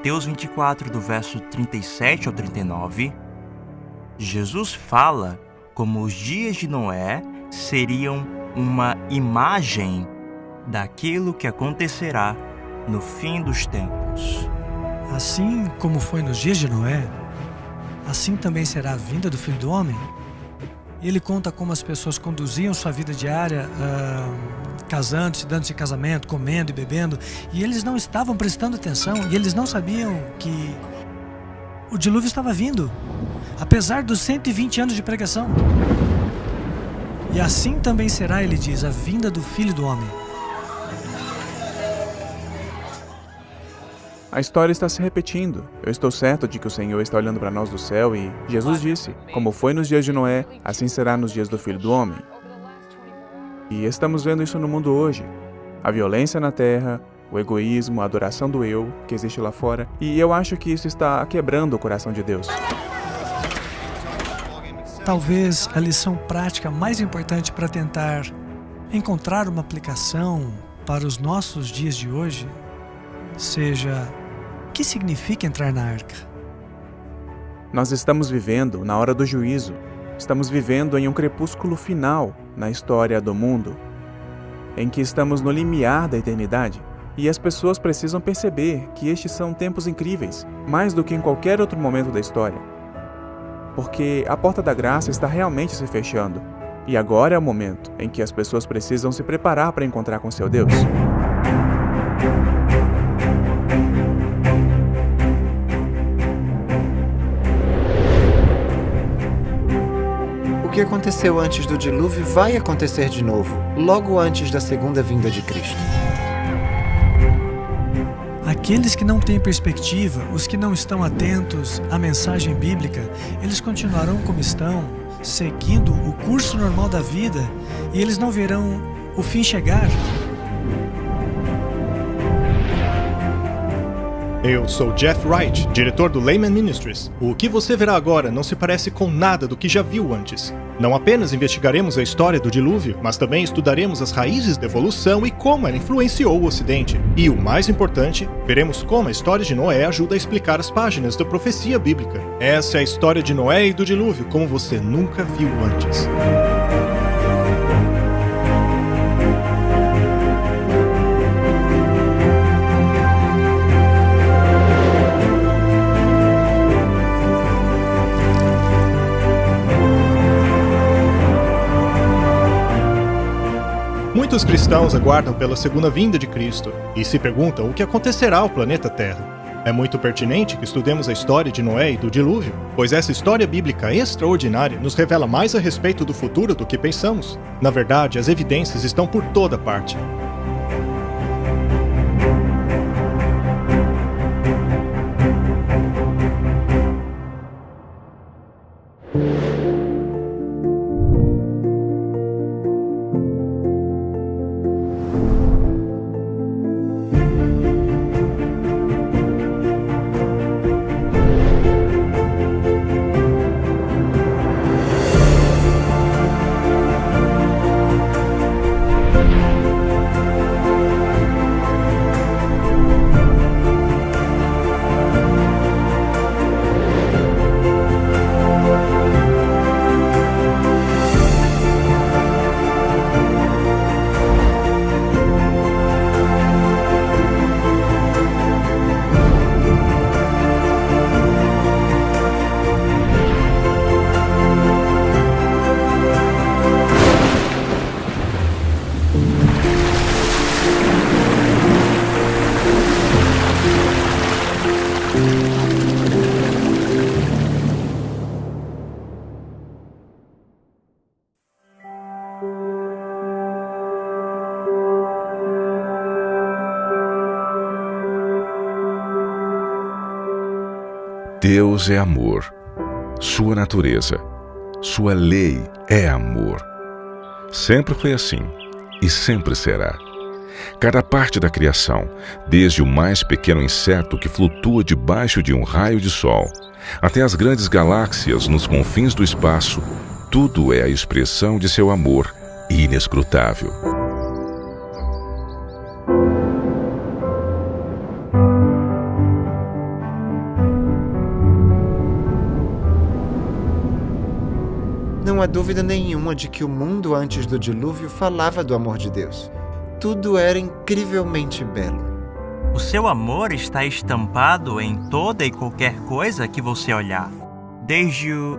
Mateus 24, do verso 37 ao 39, Jesus fala como os dias de Noé seriam uma imagem daquilo que acontecerá no fim dos tempos. Assim como foi nos dias de Noé, assim também será a vinda do Filho do Homem. Ele conta como as pessoas conduziam sua vida diária, casando-se, dando-se em casamento, comendo e bebendo, e eles não estavam prestando atenção, e eles não sabiam que o dilúvio estava vindo, apesar dos 120 anos de pregação. E assim também será, ele diz, a vinda do Filho do Homem. A história está se repetindo. Eu estou certo de que o Senhor está olhando para nós do céu e Jesus disse, como foi nos dias de Noé, assim será nos dias do Filho do Homem. E estamos vendo isso no mundo hoje. A violência na terra, o egoísmo, a adoração do eu que existe lá fora. E eu acho que isso está quebrando o coração de Deus. Talvez a lição prática mais importante para tentar encontrar uma aplicação para os nossos dias de hoje seja: o que significa entrar na arca? Nós estamos vivendo na hora do juízo. Estamos vivendo em um crepúsculo final na história do mundo, em que estamos no limiar da eternidade. E as pessoas precisam perceber que estes são tempos incríveis, mais do que em qualquer outro momento da história. Porque a porta da graça está realmente se fechando. E agora é o momento em que as pessoas precisam se preparar para encontrar com seu Deus. O que aconteceu antes do dilúvio vai acontecer de novo, logo antes da segunda vinda de Cristo. Aqueles que não têm perspectiva, os que não estão atentos à mensagem bíblica, eles continuarão como estão, seguindo o curso normal da vida, e eles não verão o fim chegar. Eu sou Jeff Wright, diretor do Layman Ministries. O que você verá agora não se parece com nada do que já viu antes. Não apenas investigaremos a história do dilúvio, mas também estudaremos as raízes da evolução e como ela influenciou o Ocidente. E o mais importante, veremos como a história de Noé ajuda a explicar as páginas da profecia bíblica. Essa é a história de Noé e do dilúvio como você nunca viu antes. Muitos cristãos aguardam pela segunda vinda de Cristo e se perguntam o que acontecerá ao planeta Terra. É muito pertinente que estudemos a história de Noé e do dilúvio, pois essa história bíblica extraordinária nos revela mais a respeito do futuro do que pensamos. Na verdade, as evidências estão por toda parte. Deus é amor. Sua natureza, sua lei é amor. Sempre foi assim e sempre será. Cada parte da criação, desde o mais pequeno inseto que flutua debaixo de um raio de sol, até as grandes galáxias nos confins do espaço, tudo é a expressão de seu amor inescrutável. Não há dúvida nenhuma de que o mundo antes do dilúvio falava do amor de Deus. Tudo era incrivelmente belo. O seu amor está estampado em toda e qualquer coisa que você olhar. Desde o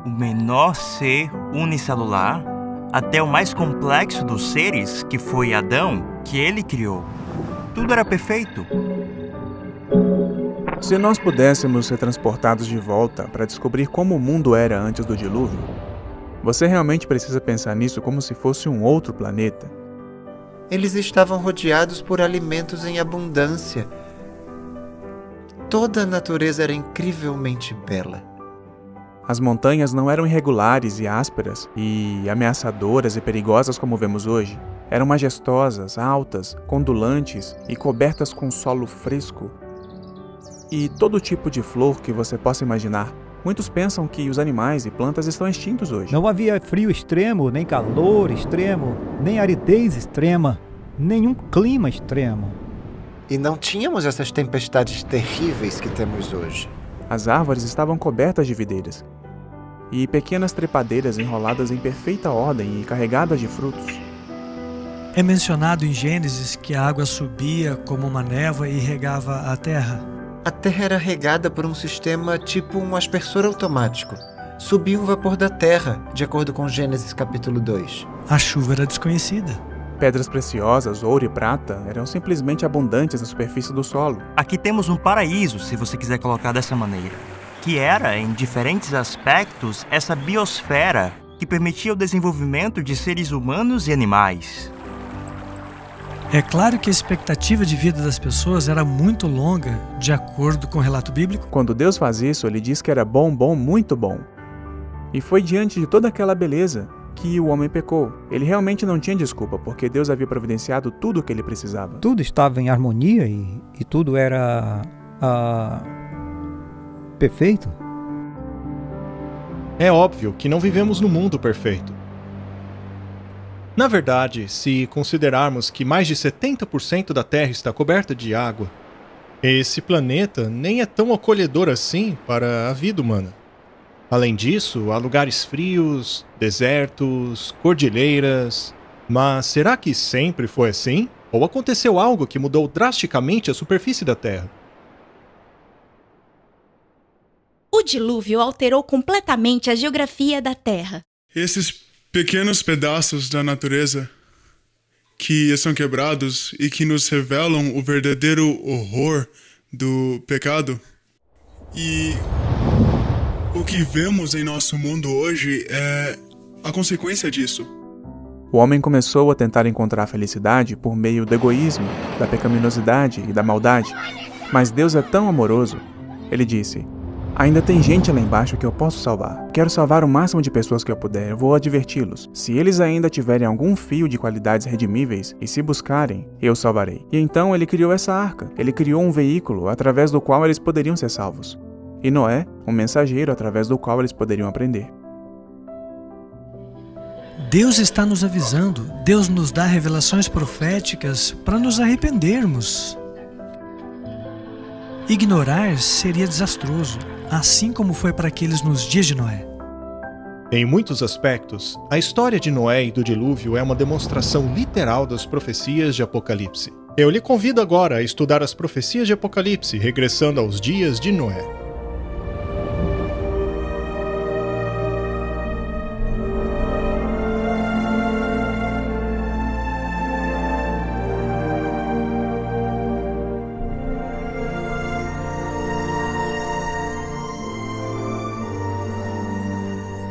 menor ser unicelular até o mais complexo dos seres, que foi Adão, que ele criou. Tudo era perfeito. Se nós pudéssemos ser transportados de volta para descobrir como o mundo era antes do dilúvio, você realmente precisa pensar nisso como se fosse um outro planeta. Eles estavam rodeados por alimentos em abundância. Toda a natureza era incrivelmente bela. As montanhas não eram irregulares e ásperas e ameaçadoras e perigosas como vemos hoje. Eram majestosas, altas, ondulantes e cobertas com solo fresco. E todo tipo de flor que você possa imaginar. Muitos pensam que os animais e plantas estão extintos hoje. Não havia frio extremo, nem calor extremo, nem aridez extrema, nenhum clima extremo. E não tínhamos essas tempestades terríveis que temos hoje. As árvores estavam cobertas de videiras e pequenas trepadeiras enroladas em perfeita ordem e carregadas de frutos. É mencionado em Gênesis que a água subia como uma névoa e regava a terra. A terra era regada por um sistema tipo um aspersor automático. Subia um vapor da terra, de acordo com Gênesis capítulo 2. A chuva era desconhecida. Pedras preciosas, ouro e prata, eram simplesmente abundantes na superfície do solo. Aqui temos um paraíso, se você quiser colocar dessa maneira, que era, em diferentes aspectos, essa biosfera que permitia o desenvolvimento de seres humanos e animais. É claro que a expectativa de vida das pessoas era muito longa, de acordo com o relato bíblico. Quando Deus faz isso, ele diz que era bom, muito bom. E foi diante de toda aquela beleza que o homem pecou. Ele realmente não tinha desculpa, porque Deus havia providenciado tudo o que ele precisava. Tudo estava em harmonia e tudo era perfeito. É óbvio que não vivemos no mundo perfeito. Na verdade, se considerarmos que mais de 70% da Terra está coberta de água, esse planeta nem é tão acolhedor assim para a vida humana. Além disso, há lugares frios, desertos, cordilheiras. Mas será que sempre foi assim? Ou aconteceu algo que mudou drasticamente a superfície da Terra? O dilúvio alterou completamente a geografia da Terra. Esses pequenos pedaços da natureza que são quebrados e que nos revelam o verdadeiro horror do pecado. E o que vemos em nosso mundo hoje é a consequência disso. O homem começou a tentar encontrar a felicidade por meio do egoísmo, da pecaminosidade e da maldade. Mas Deus é tão amoroso. Ele disse: ainda tem gente lá embaixo que eu posso salvar. Quero salvar o máximo de pessoas que eu puder. Eu vou adverti-los. Se eles ainda tiverem algum fio de qualidades redimíveis e se buscarem, eu salvarei. E então ele criou essa arca. Ele criou um veículo através do qual eles poderiam ser salvos. E Noé, um mensageiro através do qual eles poderiam aprender. Deus está nos avisando. Deus nos dá revelações proféticas para nos arrependermos. Ignorar seria desastroso, assim como foi para aqueles nos dias de Noé. Em muitos aspectos, a história de Noé e do dilúvio é uma demonstração literal das profecias de Apocalipse. Eu lhe convido agora a estudar as profecias de Apocalipse, regressando aos dias de Noé.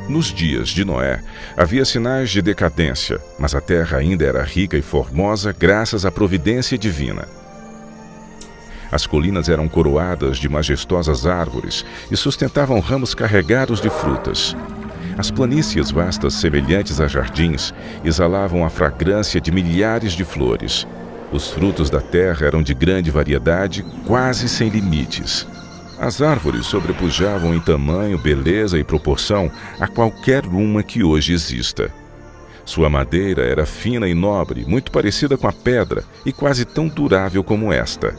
Nos dias de Noé, havia sinais de decadência, mas a terra ainda era rica e formosa graças à providência divina. As colinas eram coroadas de majestosas árvores e sustentavam ramos carregados de frutas. As planícies vastas, semelhantes a jardins, exalavam a fragrância de milhares de flores. Os frutos da terra eram de grande variedade, quase sem limites. As árvores sobrepujavam em tamanho, beleza e proporção a qualquer uma que hoje exista. Sua madeira era fina e nobre, muito parecida com a pedra e quase tão durável como esta.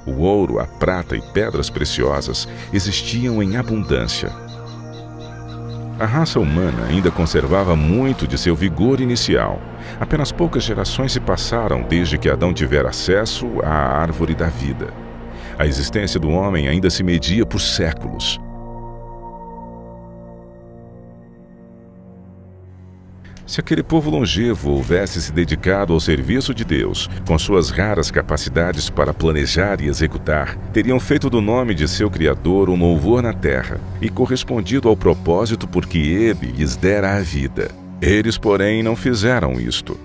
O ouro, a prata e pedras preciosas existiam em abundância. A raça humana ainda conservava muito de seu vigor inicial. Apenas poucas gerações se passaram desde que Adão tivera acesso à árvore da vida. A existência do homem ainda se media por séculos. Se aquele povo longevo houvesse se dedicado ao serviço de Deus, com suas raras capacidades para planejar e executar, teriam feito do nome de seu Criador um louvor na terra e correspondido ao propósito por que Ele lhes dera a vida. Eles, porém, não fizeram isto.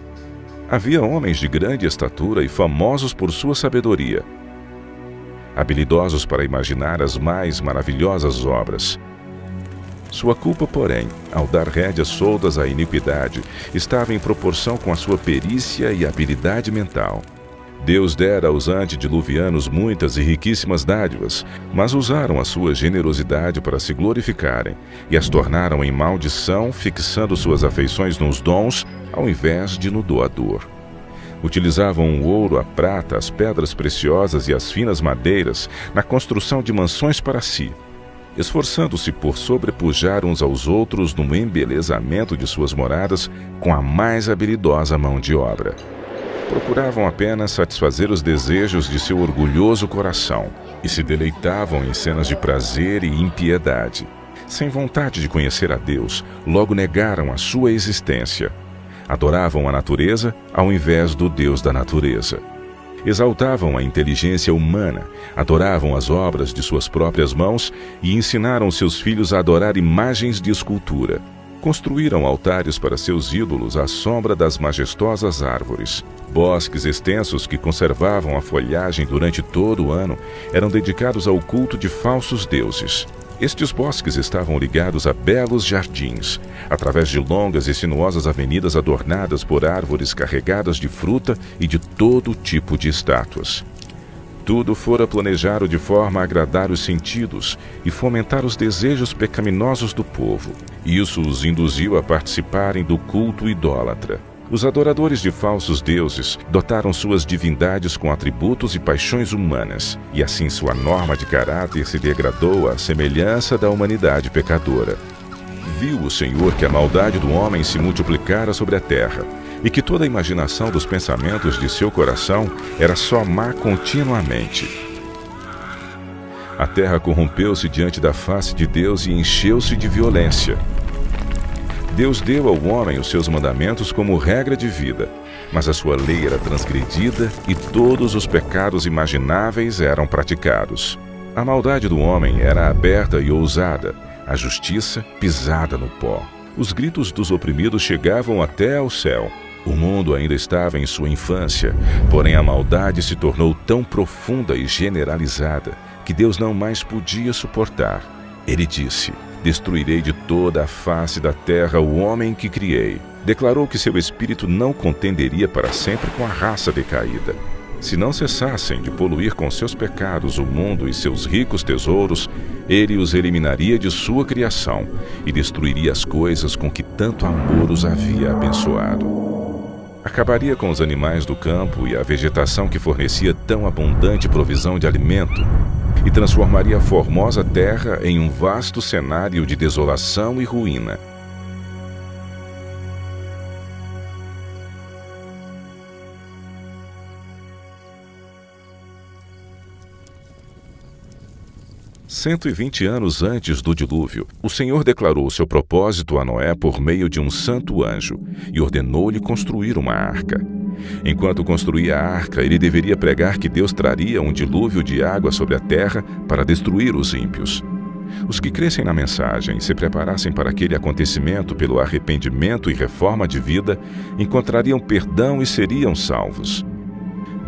Havia homens de grande estatura e famosos por sua sabedoria, habilidosos para imaginar as mais maravilhosas obras. Sua culpa, porém, ao dar rédeas soltas à iniquidade, estava em proporção com a sua perícia e habilidade mental. Deus dera aos antediluvianos muitas e riquíssimas dádivas, mas usaram a sua generosidade para se glorificarem e as tornaram em maldição, fixando suas afeições nos dons ao invés de no doador. Utilizavam o ouro, a prata, as pedras preciosas e as finas madeiras na construção de mansões para si, esforçando-se por sobrepujar uns aos outros no embelezamento de suas moradas com a mais habilidosa mão de obra. Procuravam apenas satisfazer os desejos de seu orgulhoso coração e se deleitavam em cenas de prazer e impiedade. Sem vontade de conhecer a Deus, logo negaram a sua existência. Adoravam a natureza ao invés do Deus da natureza. Exaltavam a inteligência humana, adoravam as obras de suas próprias mãos e ensinaram seus filhos a adorar imagens de escultura. Construíram altares para seus ídolos à sombra das majestosas árvores. Bosques extensos que conservavam a folhagem durante todo o ano eram dedicados ao culto de falsos deuses. Estes bosques estavam ligados a belos jardins, através de longas e sinuosas avenidas adornadas por árvores carregadas de fruta e de todo tipo de estátuas. Tudo fora planejado de forma a agradar os sentidos e fomentar os desejos pecaminosos do povo. Isso os induziu a participarem do culto idólatra. Os adoradores de falsos deuses dotaram suas divindades com atributos e paixões humanas, e assim sua norma de caráter se degradou à semelhança da humanidade pecadora. Viu o Senhor que a maldade do homem se multiplicara sobre a terra, e que toda a imaginação dos pensamentos de seu coração era só má continuamente. A terra corrompeu-se diante da face de Deus e encheu-se de violência. Deus deu ao homem os seus mandamentos como regra de vida, mas a sua lei era transgredida e todos os pecados imagináveis eram praticados. A maldade do homem era aberta e ousada, a justiça pisada no pó. Os gritos dos oprimidos chegavam até ao céu. O mundo ainda estava em sua infância, porém a maldade se tornou tão profunda e generalizada que Deus não mais podia suportar. Ele disse: destruirei de toda a face da terra o homem que criei. Declarou que seu espírito não contenderia para sempre com a raça decaída. Se não cessassem de poluir com seus pecados o mundo e seus ricos tesouros, ele os eliminaria de sua criação e destruiria as coisas com que tanto amor os havia abençoado. Acabaria com os animais do campo e a vegetação que fornecia tão abundante provisão de alimento, e transformaria a formosa terra em um vasto cenário de desolação e ruína. "120 anos antes do dilúvio, o Senhor declarou seu propósito a Noé por meio de um santo anjo e ordenou-lhe construir uma arca. Enquanto construía a arca, ele deveria pregar que Deus traria um dilúvio de água sobre a terra para destruir os ímpios. Os que crescem na mensagem e se preparassem para aquele acontecimento pelo arrependimento e reforma de vida, encontrariam perdão e seriam salvos.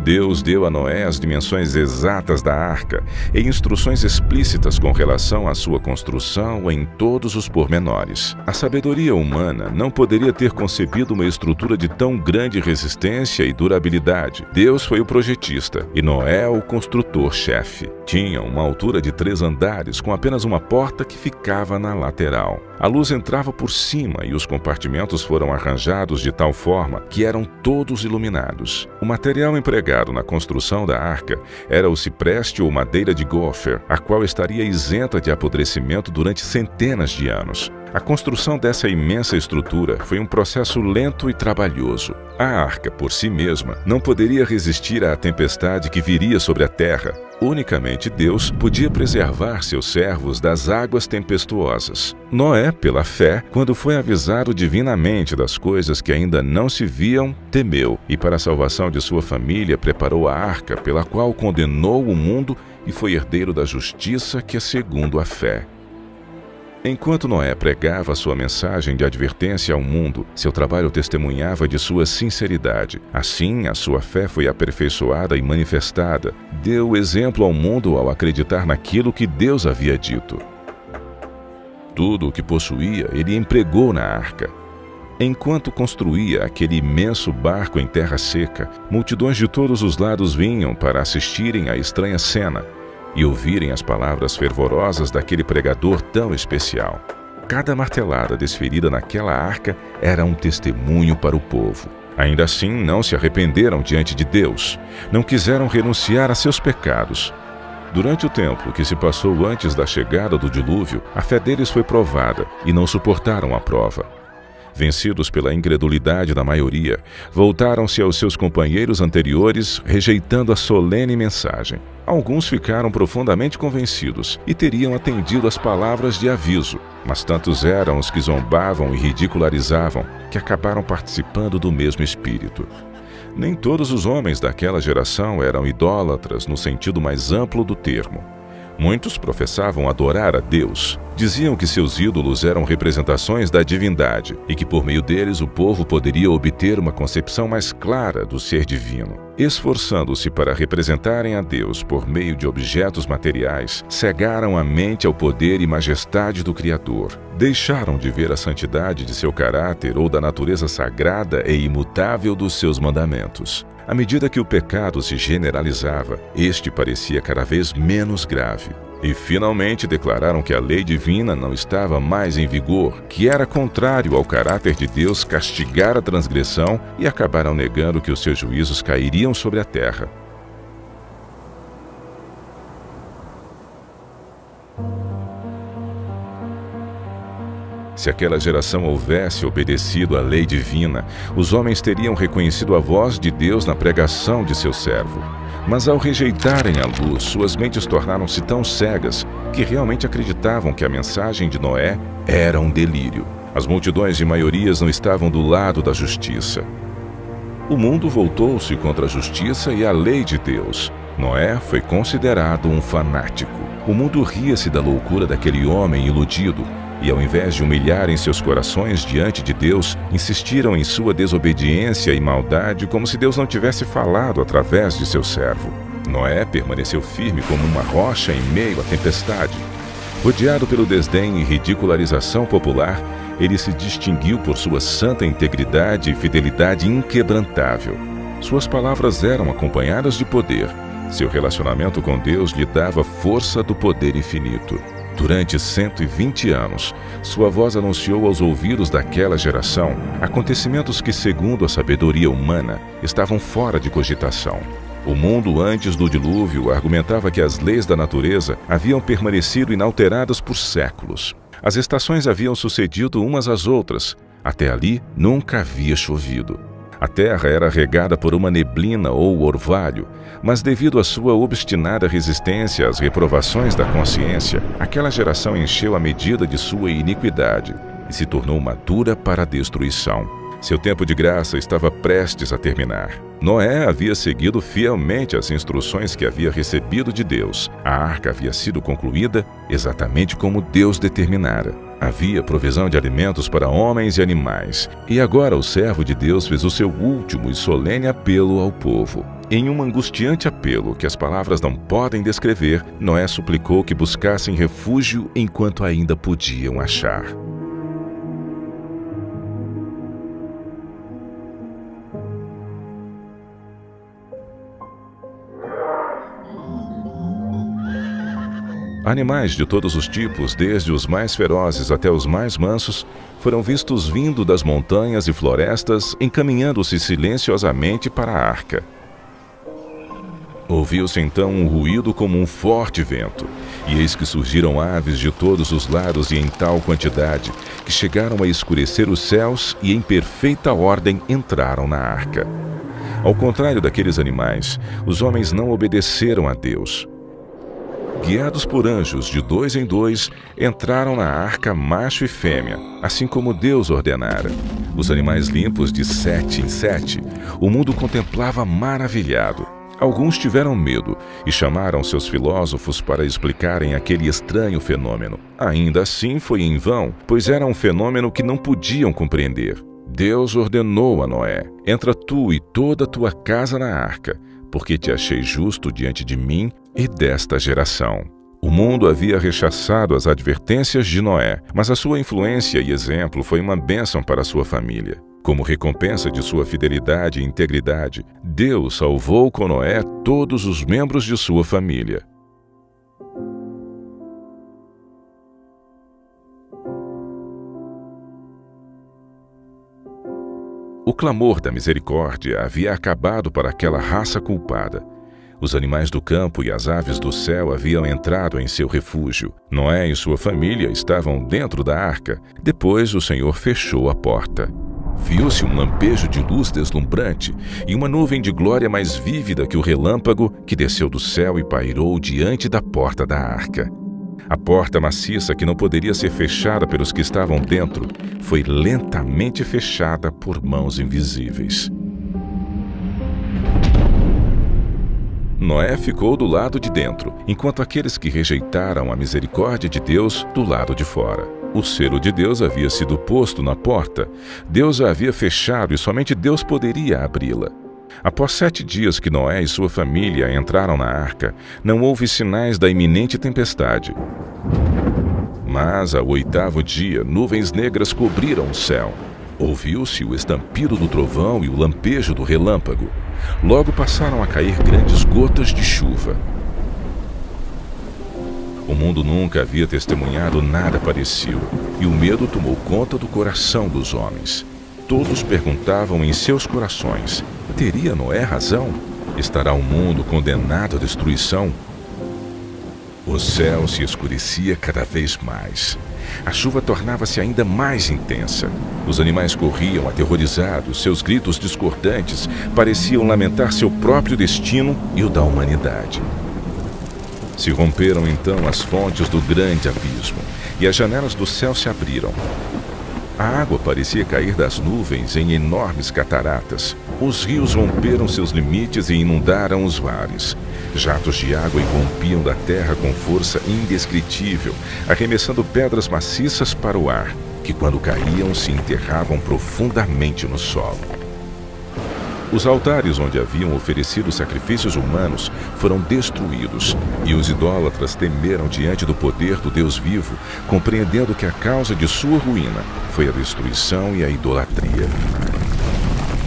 Deus deu a Noé as dimensões exatas da arca e instruções explícitas com relação à sua construção em todos os pormenores. A sabedoria humana não poderia ter concebido uma estrutura de tão grande resistência e durabilidade. Deus foi o projetista e Noé o construtor-chefe. Tinha uma altura de 3 andares com apenas uma porta que ficava na lateral. A luz entrava por cima e os compartimentos foram arranjados de tal forma que eram todos iluminados. O material empregado empregado na construção da arca era o cipreste ou madeira de gopher, a qual estaria isenta de apodrecimento durante centenas de anos. A construção dessa imensa estrutura foi um processo lento e trabalhoso. A arca, por si mesma, não poderia resistir à tempestade que viria sobre a terra. Unicamente Deus podia preservar seus servos das águas tempestuosas. Noé, pela fé, quando foi avisado divinamente das coisas que ainda não se viam, temeu, e para a salvação de sua família preparou a arca, pela qual condenou o mundo e foi herdeiro da justiça que é segundo a fé. Enquanto Noé pregava sua mensagem de advertência ao mundo, seu trabalho testemunhava de sua sinceridade. Assim, a sua fé foi aperfeiçoada e manifestada. Deu exemplo ao mundo ao acreditar naquilo que Deus havia dito. Tudo o que possuía, ele empregou na arca. Enquanto construía aquele imenso barco em terra seca, multidões de todos os lados vinham para assistirem à estranha cena e ouvirem as palavras fervorosas daquele pregador tão especial. Cada martelada desferida naquela arca era um testemunho para o povo. Ainda assim, não se arrependeram diante de Deus, não quiseram renunciar a seus pecados. Durante o tempo que se passou antes da chegada do dilúvio, a fé deles foi provada e não suportaram a prova. Vencidos pela incredulidade da maioria, voltaram-se aos seus companheiros anteriores, rejeitando a solene mensagem. Alguns ficaram profundamente convencidos e teriam atendido às palavras de aviso, mas tantos eram os que zombavam e ridicularizavam que acabaram participando do mesmo espírito. Nem todos os homens daquela geração eram idólatras no sentido mais amplo do termo. Muitos professavam adorar a Deus. Diziam que seus ídolos eram representações da divindade e que por meio deles o povo poderia obter uma concepção mais clara do ser divino. Esforçando-se para representarem a Deus por meio de objetos materiais, cegaram a mente ao poder e majestade do Criador. Deixaram de ver a santidade de seu caráter ou da natureza sagrada e imutável dos seus mandamentos. À medida que o pecado se generalizava, este parecia cada vez menos grave. E finalmente declararam que a lei divina não estava mais em vigor, que era contrário ao caráter de Deus castigar a transgressão, e acabaram negando que os seus juízos cairiam sobre a terra. Se aquela geração houvesse obedecido à lei divina, os homens teriam reconhecido a voz de Deus na pregação de seu servo. Mas ao rejeitarem a luz, suas mentes tornaram-se tão cegas que realmente acreditavam que a mensagem de Noé era um delírio. As multidões de maiorias não estavam do lado da justiça. O mundo voltou-se contra a justiça e a lei de Deus. Noé foi considerado um fanático. O mundo ria-se da loucura daquele homem iludido. E ao invés de humilharem seus corações diante de Deus, insistiram em sua desobediência e maldade como se Deus não tivesse falado através de seu servo. Noé permaneceu firme como uma rocha em meio à tempestade. Rodeado pelo desdém e ridicularização popular, ele se distinguiu por sua santa integridade e fidelidade inquebrantável. Suas palavras eram acompanhadas de poder. Seu relacionamento com Deus lhe dava força do poder infinito. Durante 120 anos, sua voz anunciou aos ouvidos daquela geração acontecimentos que, segundo a sabedoria humana, estavam fora de cogitação. O mundo antes do dilúvio argumentava que as leis da natureza haviam permanecido inalteradas por séculos. As estações haviam sucedido umas às outras. Até ali, nunca havia chovido. A terra era regada por uma neblina ou orvalho, mas devido à sua obstinada resistência às reprovações da consciência, aquela geração encheu a medida de sua iniquidade e se tornou madura para a destruição. Seu tempo de graça estava prestes a terminar. Noé havia seguido fielmente as instruções que havia recebido de Deus. A arca havia sido concluída exatamente como Deus determinara. Havia provisão de alimentos para homens e animais. E agora o servo de Deus fez o seu último e solene apelo ao povo. Em um angustiante apelo que as palavras não podem descrever, Noé suplicou que buscassem refúgio enquanto ainda podiam achar. Animais de todos os tipos, desde os mais ferozes até os mais mansos, foram vistos vindo das montanhas e florestas, encaminhando-se silenciosamente para a arca. Ouviu-se então um ruído como um forte vento, e eis que surgiram aves de todos os lados e em tal quantidade, que chegaram a escurecer os céus e em perfeita ordem entraram na arca. Ao contrário daqueles animais, os homens não obedeceram a Deus. Guiados por anjos de 2 em 2, entraram na arca macho e fêmea, assim como Deus ordenara. Os animais limpos de 7 em 7, o mundo contemplava maravilhado. Alguns tiveram medo e chamaram seus filósofos para explicarem aquele estranho fenômeno. Ainda assim foi em vão, pois era um fenômeno que não podiam compreender. Deus ordenou a Noé: entra tu e toda a tua casa na arca, porque te achei justo diante de mim e desta geração. O mundo havia rechaçado as advertências de Noé, mas a sua influência e exemplo foi uma bênção para a sua família. Como recompensa de sua fidelidade e integridade, Deus salvou com Noé todos os membros de sua família. O clamor da misericórdia havia acabado para aquela raça culpada. Os animais do campo e as aves do céu haviam entrado em seu refúgio. Noé e sua família estavam dentro da arca. Depois o Senhor fechou a porta. Viu-se um lampejo de luz deslumbrante e uma nuvem de glória mais vívida que o relâmpago que desceu do céu e pairou diante da porta da arca. A porta maciça, que não poderia ser fechada pelos que estavam dentro, foi lentamente fechada por mãos invisíveis. Noé ficou do lado de dentro, enquanto aqueles que rejeitaram a misericórdia de Deus do lado de fora. O selo de Deus havia sido posto na porta. Deus a havia fechado e somente Deus poderia abri-la. Após 7 dias que Noé e sua família entraram na arca, não houve sinais da iminente tempestade. Mas, ao 8º dia, nuvens negras cobriram o céu. Ouviu-se o estampido do trovão e o lampejo do relâmpago. Logo passaram a cair grandes gotas de chuva. O mundo nunca havia testemunhado nada parecido, e o medo tomou conta do coração dos homens. Todos perguntavam em seus corações: teria Noé razão? Estará o mundo condenado à destruição? O céu se escurecia cada vez mais. A chuva tornava-se ainda mais intensa. Os animais corriam aterrorizados, seus gritos discordantes pareciam lamentar seu próprio destino e o da humanidade. Se romperam então as fontes do grande abismo, e as janelas do céu se abriram. A água parecia cair das nuvens em enormes cataratas. Os rios romperam seus limites e inundaram os mares. Jatos de água irrompiam da terra com força indescritível, arremessando pedras maciças para o ar, que quando caíam se enterravam profundamente no solo. Os altares onde haviam oferecido sacrifícios humanos foram destruídos, e os idólatras temeram diante do poder do Deus vivo, compreendendo que a causa de sua ruína foi a destruição e a idolatria.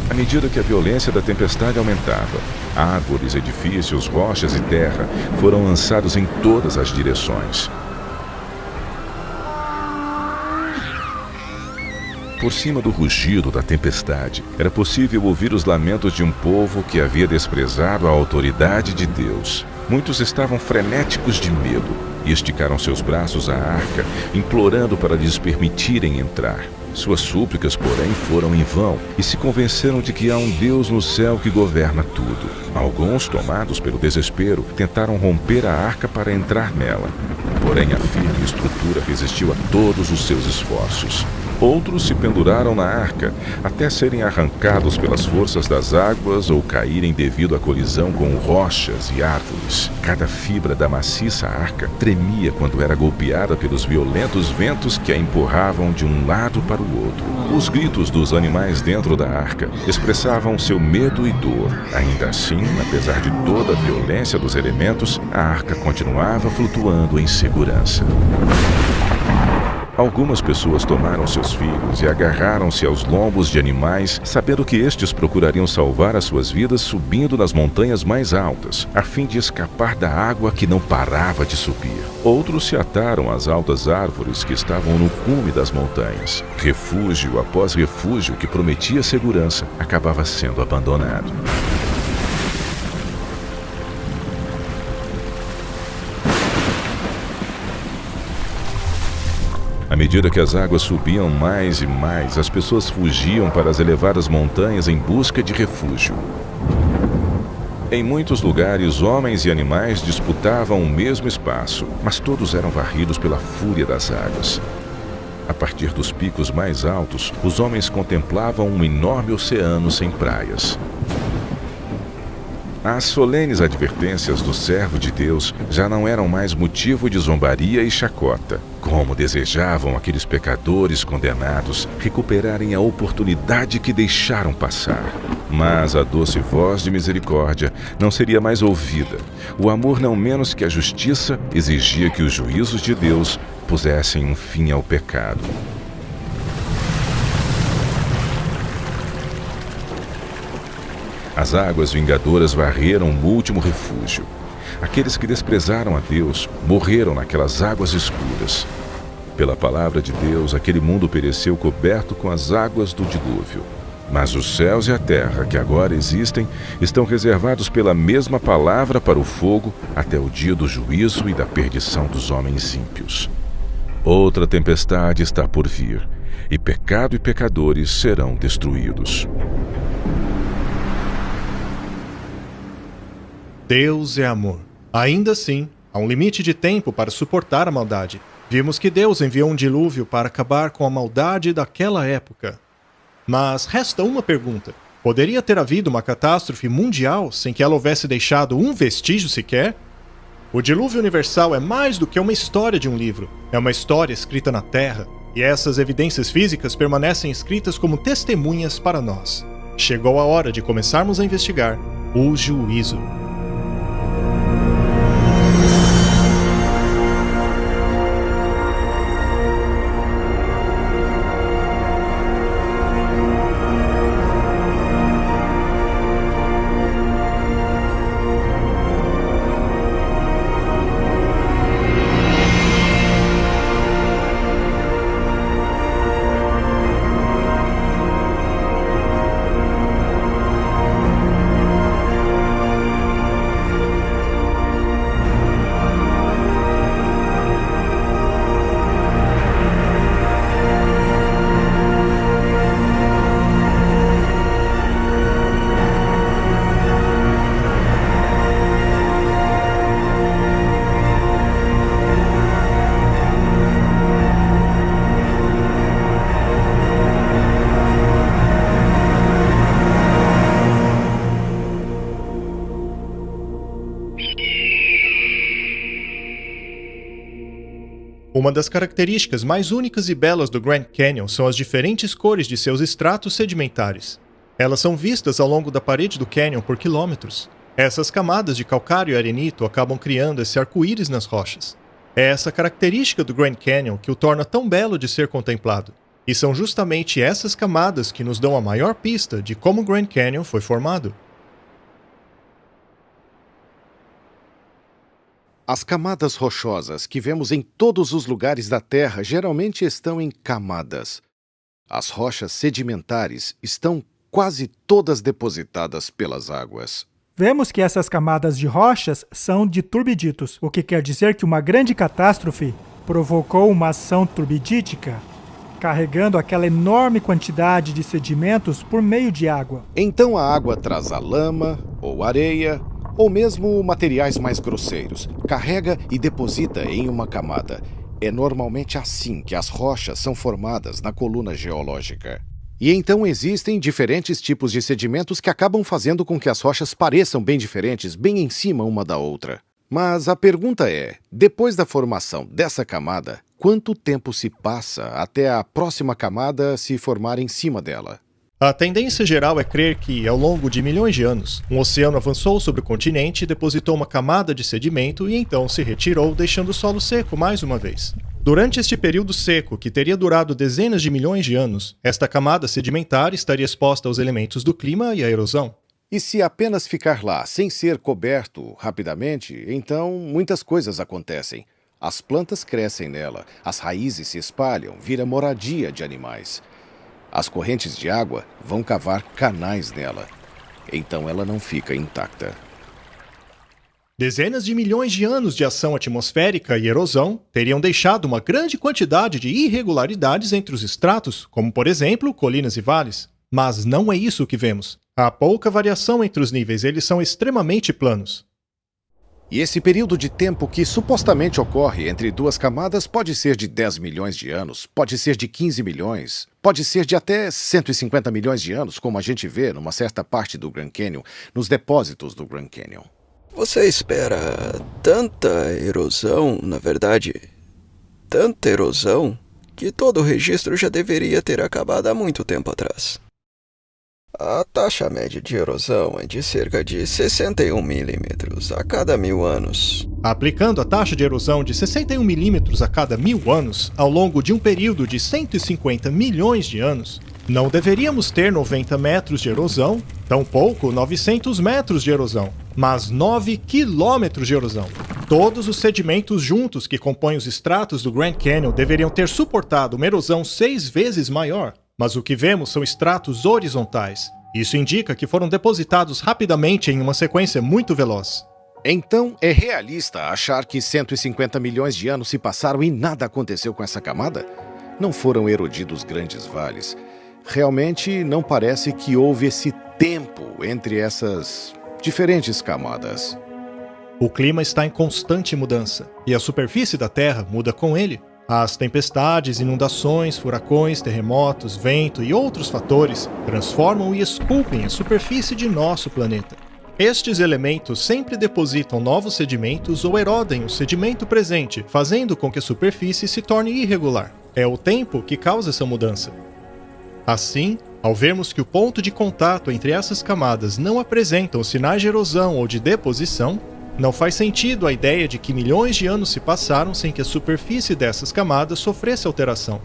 À medida que a violência da tempestade aumentava, árvores, edifícios, rochas e terra foram lançados em todas as direções. Por cima do rugido da tempestade, era possível ouvir os lamentos de um povo que havia desprezado a autoridade de Deus. Muitos estavam frenéticos de medo e esticaram seus braços à arca, implorando para lhes permitirem entrar. Suas súplicas, porém, foram em vão e se convenceram de que há um Deus no céu que governa tudo. Alguns, tomados pelo desespero, tentaram romper a arca para entrar nela. Porém, a firme estrutura resistiu a todos os seus esforços. Outros se penduraram na arca, até serem arrancados pelas forças das águas ou caírem devido à colisão com rochas e árvores. Cada fibra da maciça arca tremia quando era golpeada pelos violentos ventos que a empurravam de um lado para o outro. Os gritos dos animais dentro da arca expressavam seu medo e dor. Ainda assim, apesar de toda a violência dos elementos, a arca continuava flutuando em segurança. Algumas pessoas tomaram seus filhos e agarraram-se aos lombos de animais, sabendo que estes procurariam salvar as suas vidas subindo nas montanhas mais altas, a fim de escapar da água que não parava de subir. Outros se ataram às altas árvores que estavam no cume das montanhas. Refúgio após refúgio que prometia segurança acabava sendo abandonado. medida que as águas subiam mais e mais, as pessoas fugiam para as elevadas montanhas em busca de refúgio. Em muitos lugares, homens e animais disputavam o mesmo espaço, mas todos eram varridos pela fúria das águas. A partir dos picos mais altos, os homens contemplavam um enorme oceano sem praias. As solenes advertências do servo de Deus já não eram mais motivo de zombaria e chacota. Como desejavam aqueles pecadores condenados recuperarem a oportunidade que deixaram passar. Mas a doce voz de misericórdia não seria mais ouvida. O amor, não menos que a justiça, exigia que os juízos de Deus pusessem um fim ao pecado. As águas vingadoras varreram o último refúgio. Aqueles que desprezaram a Deus morreram naquelas águas escuras. Pela palavra de Deus, aquele mundo pereceu coberto com as águas do dilúvio. Mas os céus e a terra, que agora existem, estão reservados pela mesma palavra para o fogo até o dia do juízo e da perdição dos homens ímpios. Outra tempestade está por vir, e pecado e pecadores serão destruídos. Deus é amor. Ainda assim, há um limite de tempo para suportar a maldade. Vimos que Deus enviou um dilúvio para acabar com a maldade daquela época. Mas resta uma pergunta. Poderia ter havido uma catástrofe mundial sem que ela houvesse deixado um vestígio sequer? O dilúvio universal é mais do que uma história de um livro. É uma história escrita na Terra. E essas evidências físicas permanecem escritas como testemunhas para nós. Chegou a hora de começarmos a investigar o juízo. Uma das características mais únicas e belas do Grand Canyon são as diferentes cores de seus estratos sedimentares. Elas são vistas ao longo da parede do canyon por quilômetros. Essas camadas de calcário e arenito acabam criando esse arco-íris nas rochas. É essa característica do Grand Canyon que o torna tão belo de ser contemplado. E são justamente essas camadas que nos dão a maior pista de como o Grand Canyon foi formado. As camadas rochosas que vemos em todos os lugares da Terra geralmente estão em camadas. As rochas sedimentares estão quase todas depositadas pelas águas. Vemos que essas camadas de rochas são de turbiditos, o que quer dizer que uma grande catástrofe provocou uma ação turbidítica, carregando aquela enorme quantidade de sedimentos por meio de água. Então a água traz a lama ou areia, ou mesmo materiais mais grosseiros, carrega e deposita em uma camada. É normalmente assim que as rochas são formadas na coluna geológica. E então existem diferentes tipos de sedimentos que acabam fazendo com que as rochas pareçam bem diferentes, bem em cima uma da outra. Mas a pergunta é, depois da formação dessa camada, quanto tempo se passa até a próxima camada se formar em cima dela? A tendência geral é crer que, ao longo de milhões de anos, um oceano avançou sobre o continente, depositou uma camada de sedimento e então se retirou, deixando o solo seco mais uma vez. Durante este período seco, que teria durado dezenas de milhões de anos, esta camada sedimentar estaria exposta aos elementos do clima e à erosão. E se apenas ficar lá, sem ser coberto rapidamente, então muitas coisas acontecem. As plantas crescem nela, as raízes se espalham, vira moradia de animais. As correntes de água vão cavar canais nela. Então ela não fica intacta. Dezenas de milhões de anos de ação atmosférica e erosão teriam deixado uma grande quantidade de irregularidades entre os estratos, como, por exemplo, colinas e vales. Mas não é isso que vemos. Há pouca variação entre os níveis, eles são extremamente planos. E esse período de tempo que supostamente ocorre entre duas camadas pode ser de 10 milhões de anos, pode ser de 15 milhões, pode ser de até 150 milhões de anos, como a gente vê numa certa parte do Grand Canyon, nos depósitos do Grand Canyon. Você espera tanta erosão, na verdade, tanta erosão, que todo o registro já deveria ter acabado há muito tempo atrás. A taxa média de erosão é de cerca de 61 milímetros a cada 1000 anos. Aplicando a taxa de erosão de 61 milímetros a cada 1000 anos, ao longo de um período de 150 milhões de anos, não deveríamos ter 90 metros de erosão, tampouco 900 metros de erosão, mas 9 quilômetros de erosão. Todos os sedimentos juntos que compõem os estratos do Grand Canyon deveriam ter suportado uma erosão 6 vezes maior. Mas o que vemos são estratos horizontais. Isso indica que foram depositados rapidamente em uma sequência muito veloz. Então, é realista achar que 150 milhões de anos se passaram e nada aconteceu com essa camada? Não foram erodidos grandes vales. Realmente não parece que houve esse tempo entre essas diferentes camadas. O clima está em constante mudança, e a superfície da Terra muda com ele. As tempestades, inundações, furacões, terremotos, vento e outros fatores transformam e esculpem a superfície de nosso planeta. Estes elementos sempre depositam novos sedimentos ou erodem o sedimento presente, fazendo com que a superfície se torne irregular. É o tempo que causa essa mudança. Assim, ao vermos que o ponto de contato entre essas camadas não apresentam sinais de erosão ou de deposição, não faz sentido a ideia de que milhões de anos se passaram sem que a superfície dessas camadas sofresse alteração.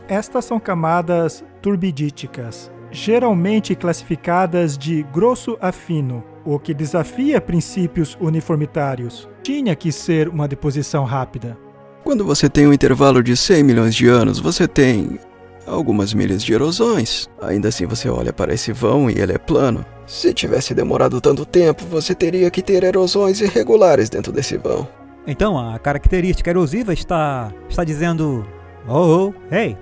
Estas são camadas turbidíticas, geralmente classificadas de grosso a fino, o que desafia princípios uniformitários. Tinha que ser uma deposição rápida. Quando você tem um intervalo de 100 milhões de anos, você tem algumas milhas de erosões. Ainda assim você olha para esse vão e ele é plano. Se tivesse demorado tanto tempo, você teria que ter erosões irregulares dentro desse vão. Então a característica erosiva está dizendo... Hey!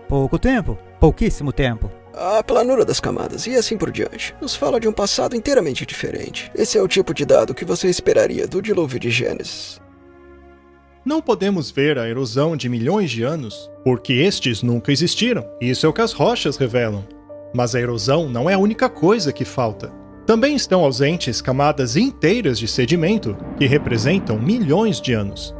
Pouco tempo, pouquíssimo tempo. A planura das camadas e assim por diante nos fala de um passado inteiramente diferente. Esse é o tipo de dado que você esperaria do dilúvio de Gênesis. Não podemos ver a erosão de milhões de anos, porque estes nunca existiram. Isso é o que as rochas revelam. Mas a erosão não é a única coisa que falta. Também estão ausentes camadas inteiras de sedimento, que representam milhões de anos.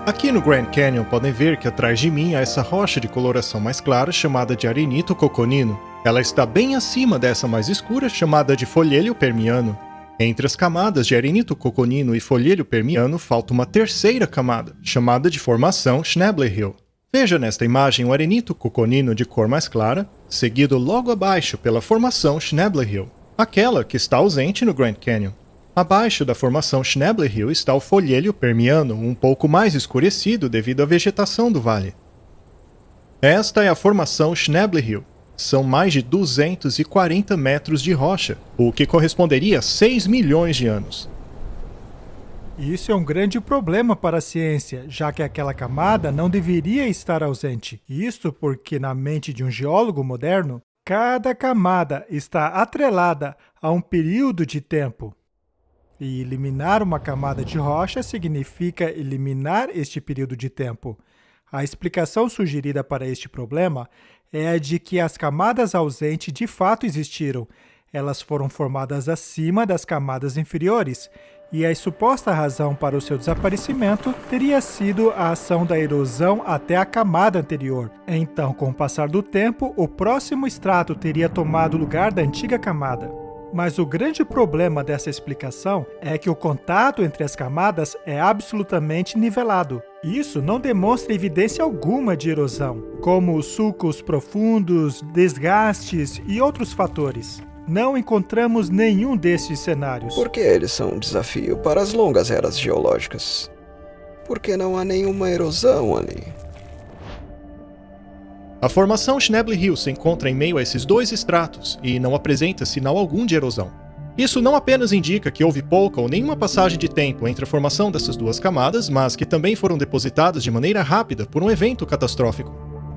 Aqui no Grand Canyon podem ver que atrás de mim há essa rocha de coloração mais clara chamada de arenito coconino. Ela está bem acima dessa mais escura chamada de folhelho permiano. Entre as camadas de arenito coconino e folhelho permiano falta uma terceira camada, chamada de formação Schnabel Hill. Veja nesta imagem o arenito coconino de cor mais clara, seguido logo abaixo pela formação Schnabel Hill, aquela que está ausente no Grand Canyon. Abaixo da formação Schnabel Hill está o folhelho permiano, um pouco mais escurecido devido à vegetação do vale. Esta é a formação Schnabel Hill. São mais de 240 metros de rocha, o que corresponderia a 6 milhões de anos. Isso é um grande problema para a ciência, já que aquela camada não deveria estar ausente. Isso porque, na mente de um geólogo moderno, cada camada está atrelada a um período de tempo. E eliminar uma camada de rocha significa eliminar este período de tempo. A explicação sugerida para este problema é a de que as camadas ausentes de fato existiram. Elas foram formadas acima das camadas inferiores, e a suposta razão para o seu desaparecimento teria sido a ação da erosão até a camada anterior. Então, com o passar do tempo, o próximo estrato teria tomado o lugar da antiga camada. Mas o grande problema dessa explicação é que o contato entre as camadas é absolutamente nivelado. Isso não demonstra evidência alguma de erosão, como sulcos profundos, desgastes e outros fatores. Não encontramos nenhum desses cenários. Porque eles são um desafio para as longas eras geológicas. Porque não há nenhuma erosão ali. A formação Schnebly Hill se encontra em meio a esses dois estratos e não apresenta sinal algum de erosão. Isso não apenas indica que houve pouca ou nenhuma passagem de tempo entre a formação dessas duas camadas, mas que também foram depositadas de maneira rápida por um evento catastrófico.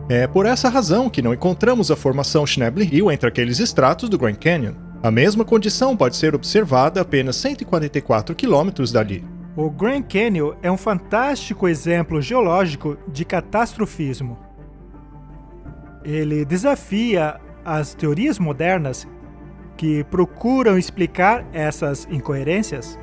É por essa razão que não encontramos a formação Schnebly Hill entre aqueles estratos do Grand Canyon. A mesma condição pode ser observada a apenas 144 quilômetros dali. O Grand Canyon é um fantástico exemplo geológico de catastrofismo. Ele desafia as teorias modernas que procuram explicar essas incoerências.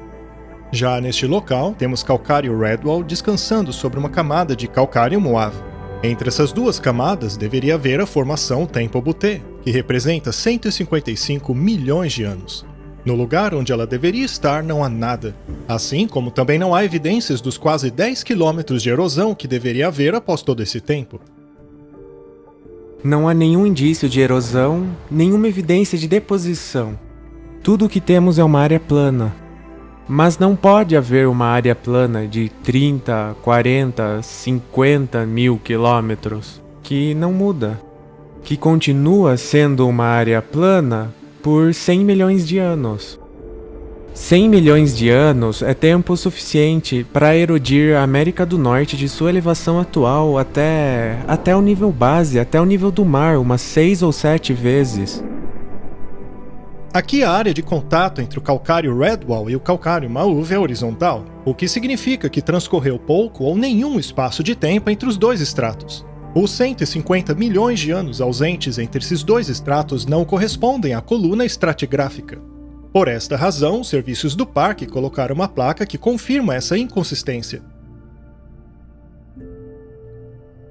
Já neste local, temos calcário Redwall descansando sobre uma camada de calcário Moave. Entre essas duas camadas deveria haver a formação Temple Butte, que representa 155 milhões de anos. No lugar onde ela deveria estar não há nada, assim como também não há evidências dos quase 10 quilômetros de erosão que deveria haver após todo esse tempo. Não há nenhum indício de erosão, nenhuma evidência de deposição. Tudo o que temos é uma área plana. Mas não pode haver uma área plana de 30, 40, 50 mil quilômetros que não muda, que continua sendo uma área plana por 100 milhões de anos. 100 milhões de anos é tempo suficiente para erodir a América do Norte de sua elevação atual até o nível base, até o nível do mar, umas 6 ou 7 vezes. Aqui a área de contato entre o calcário Redwall e o calcário Mauve é horizontal, o que significa que transcorreu pouco ou nenhum espaço de tempo entre os dois estratos. Os 150 milhões de anos ausentes entre esses dois estratos não correspondem à coluna estratigráfica. Por esta razão, os serviços do parque colocaram uma placa que confirma essa inconsistência.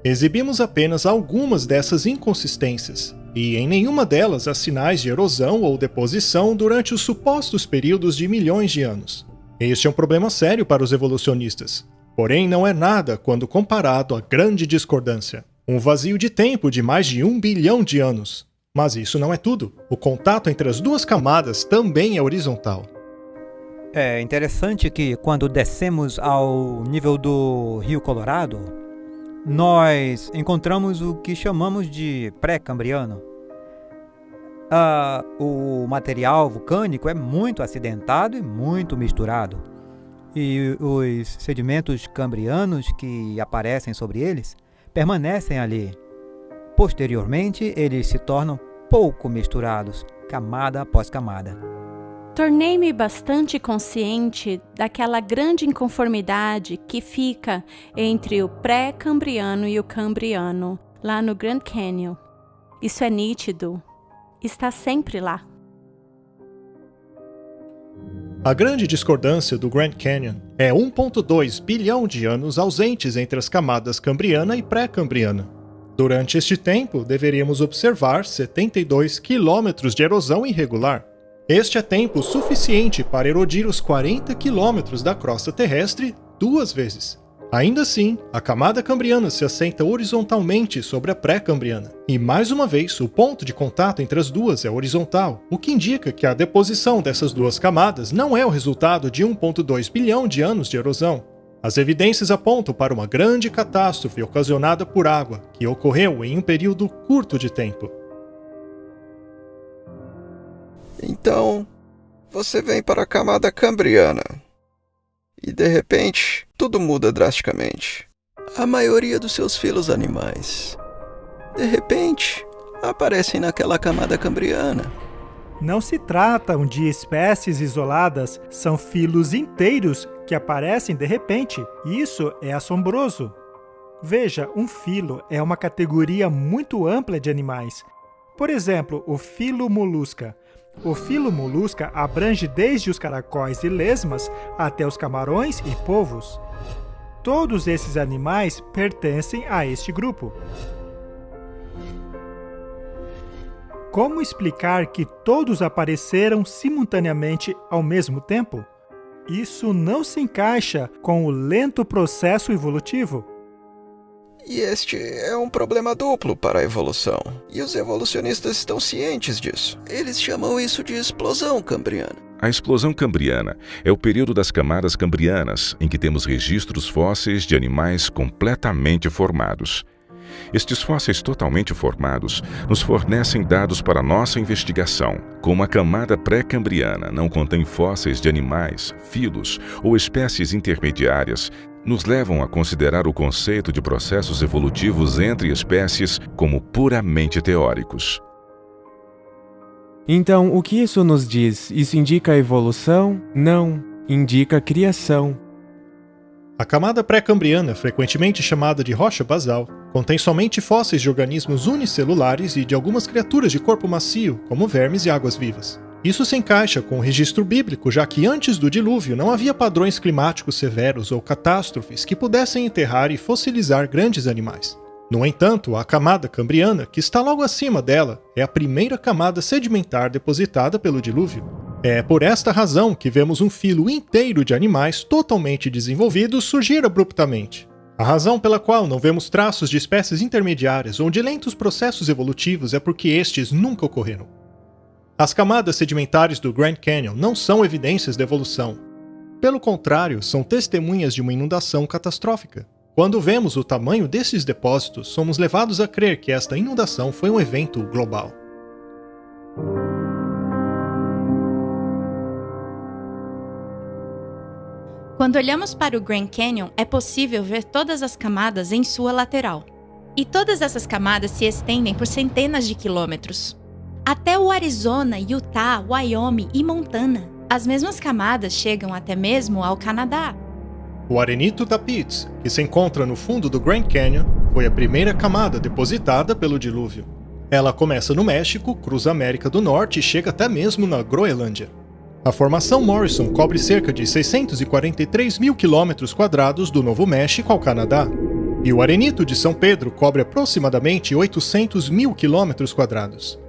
Exibimos apenas algumas dessas inconsistências, e em nenhuma delas há sinais de erosão ou deposição durante os supostos períodos de milhões de anos. Este é um problema sério para os evolucionistas, porém não é nada quando comparado à grande discordância, um vazio de tempo de mais de 1 bilhão de anos. Mas isso não é tudo. O contato entre as duas camadas também é horizontal. É interessante que quando descemos ao nível do Rio Colorado, nós encontramos o que chamamos de pré-cambriano. O material vulcânico é muito acidentado e muito misturado. E os sedimentos cambrianos que aparecem sobre eles permanecem ali. Posteriormente, eles se tornam pouco misturados, camada após camada. Tornei-me bastante consciente daquela grande inconformidade que fica entre o pré-cambriano e o cambriano, lá no Grand Canyon. Isso é nítido. Está sempre lá. A grande discordância do Grand Canyon é 1,2 bilhão de anos ausentes entre as camadas cambriana e pré-cambriana. Durante este tempo, deveríamos observar 72 quilômetros de erosão irregular. Este é tempo suficiente para erodir os 40 quilômetros da crosta terrestre 2 vezes. Ainda assim, a camada cambriana se assenta horizontalmente sobre a pré-cambriana. E mais uma vez, o ponto de contato entre as duas é horizontal, o que indica que a deposição dessas duas camadas não é o resultado de 1,2 bilhão de anos de erosão. As evidências apontam para uma grande catástrofe ocasionada por água, que ocorreu em um período curto de tempo. Então, você vem para a camada cambriana. E de repente, tudo muda drasticamente. A maioria dos seus filhos animais, de repente, aparecem naquela camada cambriana. Não se tratam de espécies isoladas, são filos inteiros que aparecem de repente. Isso é assombroso. Veja, um filo é uma categoria muito ampla de animais. Por exemplo, o filo Molusca. O filo Molusca abrange desde os caracóis e lesmas até os camarões e polvos. Todos esses animais pertencem a este grupo. Como explicar que todos apareceram simultaneamente ao mesmo tempo? Isso não se encaixa com o lento processo evolutivo. E este é um problema duplo para a evolução, e os evolucionistas estão cientes disso. Eles chamam isso de explosão cambriana. A explosão cambriana é o período das camadas cambrianas em que temos registros fósseis de animais completamente formados. Estes fósseis totalmente formados nos fornecem dados para nossa investigação. Como a camada pré-cambriana não contém fósseis de animais, filos ou espécies intermediárias, nos levam a considerar o conceito de processos evolutivos entre espécies como puramente teóricos. Então, o que isso nos diz? Isso indica evolução? Não, indica criação. A camada pré-cambriana, frequentemente chamada de rocha basal, contém somente fósseis de organismos unicelulares e de algumas criaturas de corpo macio, como vermes e águas-vivas. Isso se encaixa com o registro bíblico, já que antes do dilúvio não havia padrões climáticos severos ou catástrofes que pudessem enterrar e fossilizar grandes animais. No entanto, a camada cambriana, que está logo acima dela, é a primeira camada sedimentar depositada pelo dilúvio. É por esta razão que vemos um filo inteiro de animais totalmente desenvolvidos surgir abruptamente. A razão pela qual não vemos traços de espécies intermediárias ou de lentos processos evolutivos é porque estes nunca ocorreram. As camadas sedimentares do Grand Canyon não são evidências da evolução. Pelo contrário, são testemunhas de uma inundação catastrófica. Quando vemos o tamanho desses depósitos, somos levados a crer que esta inundação foi um evento global. Quando olhamos para o Grand Canyon, é possível ver todas as camadas em sua lateral. E todas essas camadas se estendem por centenas de quilômetros. Até o Arizona, Utah, Wyoming e Montana. As mesmas camadas chegam até mesmo ao Canadá. O arenito da Pitts, que se encontra no fundo do Grand Canyon, foi a primeira camada depositada pelo dilúvio. Ela começa no México, cruza a América do Norte e chega até mesmo na Groenlândia. A formação Morrison cobre cerca de 643 mil quilômetros quadrados do Novo México ao Canadá. E o arenito de São Pedro cobre aproximadamente 800 mil quilômetros quadrados.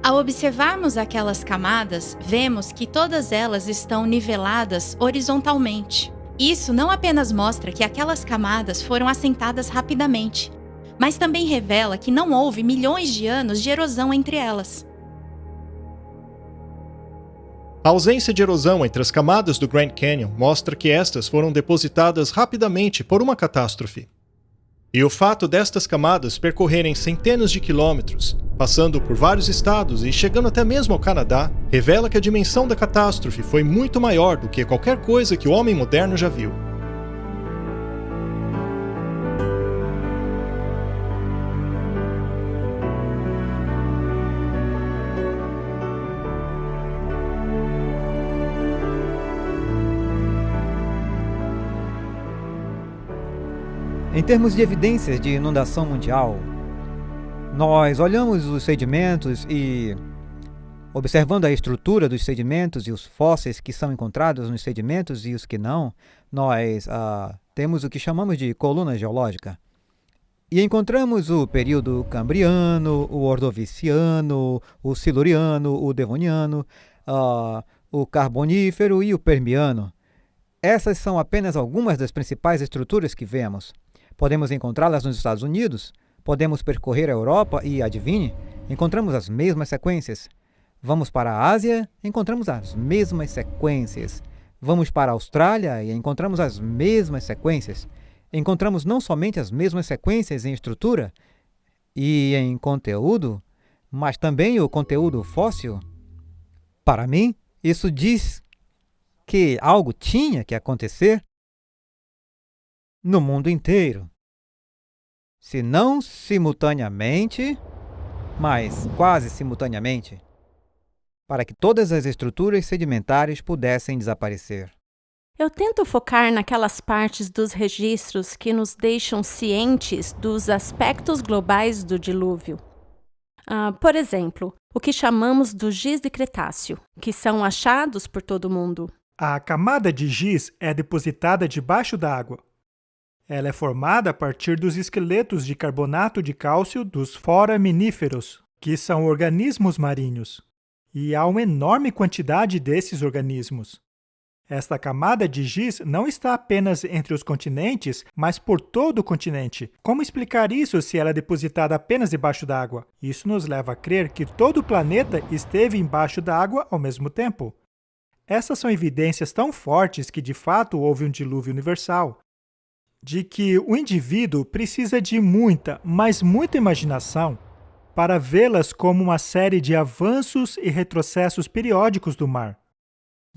Ao observarmos aquelas camadas, vemos que todas elas estão niveladas horizontalmente. Isso não apenas mostra que aquelas camadas foram assentadas rapidamente, mas também revela que não houve milhões de anos de erosão entre elas. A ausência de erosão entre as camadas do Grand Canyon mostra que estas foram depositadas rapidamente por uma catástrofe. E o fato destas camadas percorrerem centenas de quilômetros, passando por vários estados e chegando até mesmo ao Canadá, revela que a dimensão da catástrofe foi muito maior do que qualquer coisa que o homem moderno já viu. Em termos de evidências de inundação mundial, nós olhamos os sedimentos e, observando a estrutura dos sedimentos e os fósseis que são encontrados nos sedimentos e os que não, nós temos o que chamamos de coluna geológica. E encontramos o período cambriano, o ordoviciano, o siluriano, o devoniano, o carbonífero e o permiano. Essas são apenas algumas das principais estruturas que vemos. Podemos encontrá-las nos Estados Unidos, podemos percorrer a Europa e, adivinhe, encontramos as mesmas sequências. Vamos para a Ásia, encontramos as mesmas sequências. Vamos para a Austrália e encontramos as mesmas sequências. Encontramos não somente as mesmas sequências em estrutura e em conteúdo, mas também o conteúdo fóssil. Para mim, isso diz que algo tinha que acontecer no mundo inteiro. Se não simultaneamente, mas quase simultaneamente, para que todas as estruturas sedimentares pudessem desaparecer. Eu tento focar naquelas partes dos registros que nos deixam cientes dos aspectos globais do dilúvio. Por exemplo, o que chamamos do giz de Cretáceo, que são achados por todo o mundo. A camada de giz é depositada debaixo d'água. Ela é formada a partir dos esqueletos de carbonato de cálcio dos foraminíferos, que são organismos marinhos. E há uma enorme quantidade desses organismos. Esta camada de giz não está apenas entre os continentes, mas por todo o continente. Como explicar isso se ela é depositada apenas debaixo d'água? Isso nos leva a crer que todo o planeta esteve embaixo d'água ao mesmo tempo. Essas são evidências tão fortes que de fato houve um dilúvio universal, de que o indivíduo precisa de muita, mas muita imaginação para vê-las como uma série de avanços e retrocessos periódicos do mar.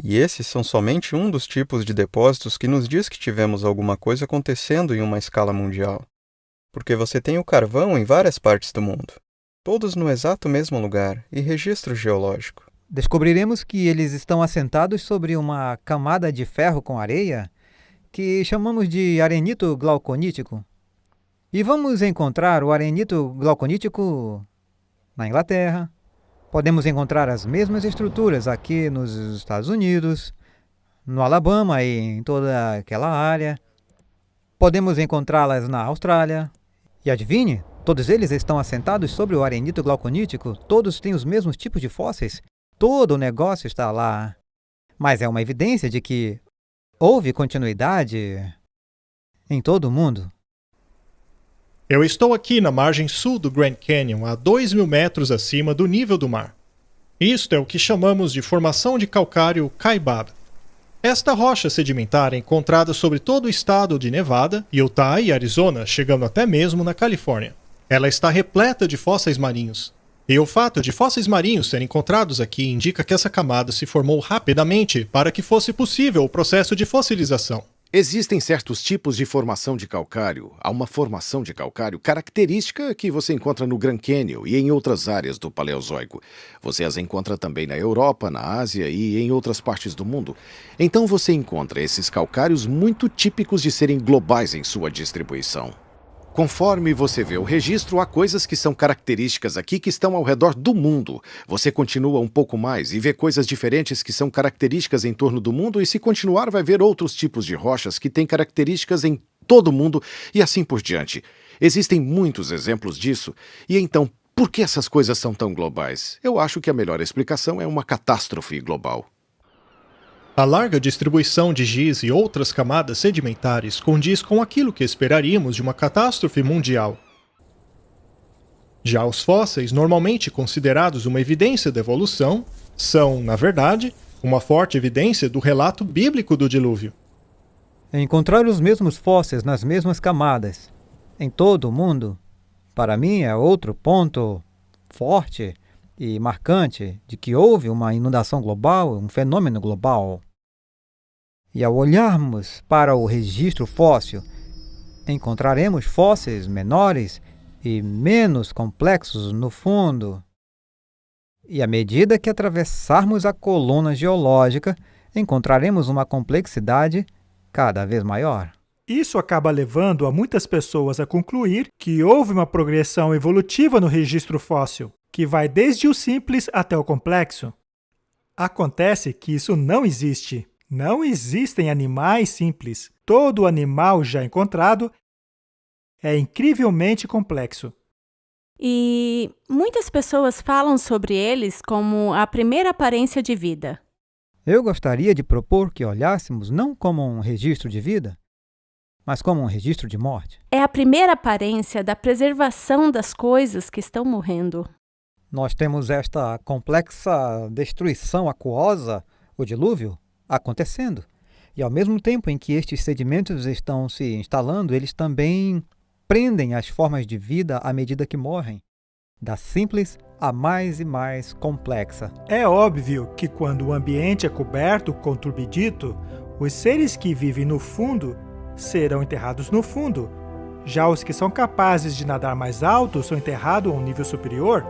E esses são somente um dos tipos de depósitos que nos diz que tivemos alguma coisa acontecendo em uma escala mundial. Porque você tem o carvão em várias partes do mundo, todos no exato mesmo lugar e registro geológico. Descobriremos que eles estão assentados sobre uma camada de ferro com areia que chamamos de arenito glauconítico. E vamos encontrar o arenito glauconítico na Inglaterra. Podemos encontrar as mesmas estruturas aqui nos Estados Unidos, no Alabama e em toda aquela área. Podemos encontrá-las na Austrália. E adivinhe, todos eles estão assentados sobre o arenito glauconítico, todos têm os mesmos tipos de fósseis, todo o negócio está lá. Mas é uma evidência de que houve continuidade em todo o mundo. Eu estou aqui na margem sul do Grand Canyon, a 2.000 metros acima do nível do mar. Isto é o que chamamos de formação de calcário Kaibab. Esta rocha sedimentar é encontrada sobre todo o estado de Nevada, Utah e Arizona, chegando até mesmo na Califórnia. Ela está repleta de fósseis marinhos. E o fato de fósseis marinhos serem encontrados aqui indica que essa camada se formou rapidamente para que fosse possível o processo de fossilização. Existem certos tipos de formação de calcário. Há uma formação de calcário característica que você encontra no Grand Canyon e em outras áreas do Paleozoico. Você as encontra também na Europa, na Ásia e em outras partes do mundo. Então você encontra esses calcários muito típicos de serem globais em sua distribuição. Conforme você vê o registro, há coisas que são características aqui que estão ao redor do mundo. Você continua um pouco mais e vê coisas diferentes que são características em torno do mundo, e se continuar vai ver outros tipos de rochas que têm características em todo o mundo e assim por diante. Existem muitos exemplos disso. E então, por que essas coisas são tão globais? Eu acho que a melhor explicação é uma catástrofe global. A larga distribuição de giz e outras camadas sedimentares condiz com aquilo que esperaríamos de uma catástrofe mundial. Já os fósseis, normalmente considerados uma evidência da evolução, são, na verdade, uma forte evidência do relato bíblico do dilúvio. Encontrar os mesmos fósseis nas mesmas camadas, em todo o mundo, para mim é outro ponto forte e marcante de que houve uma inundação global, um fenômeno global. E ao olharmos para o registro fóssil, encontraremos fósseis menores e menos complexos no fundo. E à medida que atravessarmos a coluna geológica, encontraremos uma complexidade cada vez maior. Isso acaba levando a muitas pessoas a concluir que houve uma progressão evolutiva no registro fóssil, que vai desde o simples até o complexo. Acontece que isso não existe. Não existem animais simples. Todo animal já encontrado é incrivelmente complexo. E muitas pessoas falam sobre eles como a primeira aparência de vida. Eu gostaria de propor que olhássemos não como um registro de vida, mas como um registro de morte. É a primeira aparência da preservação das coisas que estão morrendo. Nós temos esta complexa destruição aquosa, o dilúvio, acontecendo. E ao mesmo tempo em que estes sedimentos estão se instalando, eles também prendem as formas de vida à medida que morrem, da simples a mais e mais complexa. É óbvio que quando o ambiente é coberto com turbidito, os seres que vivem no fundo serão enterrados no fundo. Já os que são capazes de nadar mais alto são enterrados a um nível superior,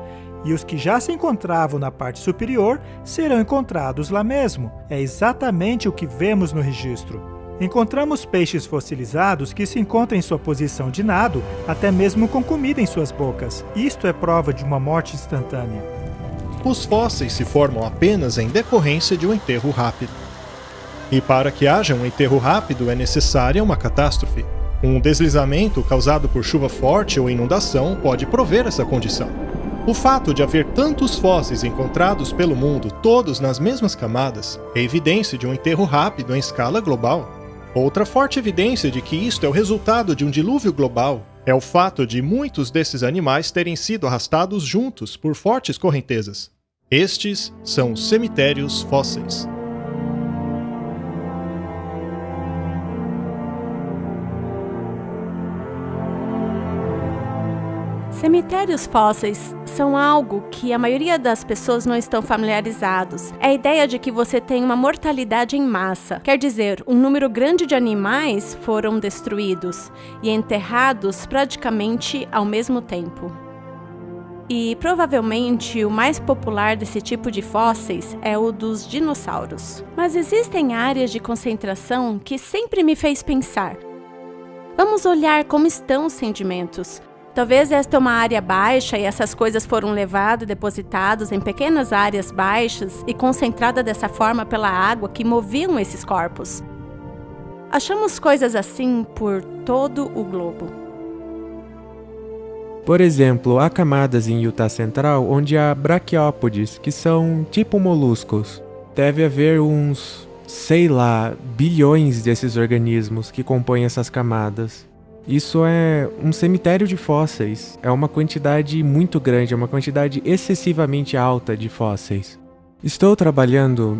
e os que já se encontravam na parte superior serão encontrados lá mesmo. É exatamente o que vemos no registro. Encontramos peixes fossilizados que se encontram em sua posição de nado, até mesmo com comida em suas bocas. Isto é prova de uma morte instantânea. Os fósseis se formam apenas em decorrência de um enterro rápido. E para que haja um enterro rápido é necessária uma catástrofe. Um deslizamento causado por chuva forte ou inundação pode prover essa condição. O fato de haver tantos fósseis encontrados pelo mundo, todos nas mesmas camadas, é evidência de um enterro rápido em escala global. Outra forte evidência de que isto é o resultado de um dilúvio global é o fato de muitos desses animais terem sido arrastados juntos por fortes correntezas. Estes são os cemitérios fósseis. Cemitérios fósseis são algo que a maioria das pessoas não estão familiarizados. É a ideia de que você tem uma mortalidade em massa. Quer dizer, um número grande de animais foram destruídos e enterrados praticamente ao mesmo tempo. E provavelmente o mais popular desse tipo de fósseis é o dos dinossauros. Mas existem áreas de concentração que sempre me fez pensar. Vamos olhar como estão os sedimentos. Talvez esta é uma área baixa e essas coisas foram levadas e depositadas em pequenas áreas baixas e concentradas dessa forma pela água que moviam esses corpos. Achamos coisas assim por todo o globo. Por exemplo, há camadas em Utah Central onde há braquiópodes, que são tipo moluscos. Deve haver uns, bilhões desses organismos que compõem essas camadas. Isso é um cemitério de fósseis. É uma quantidade muito grande, é uma quantidade excessivamente alta de fósseis. Estou trabalhando,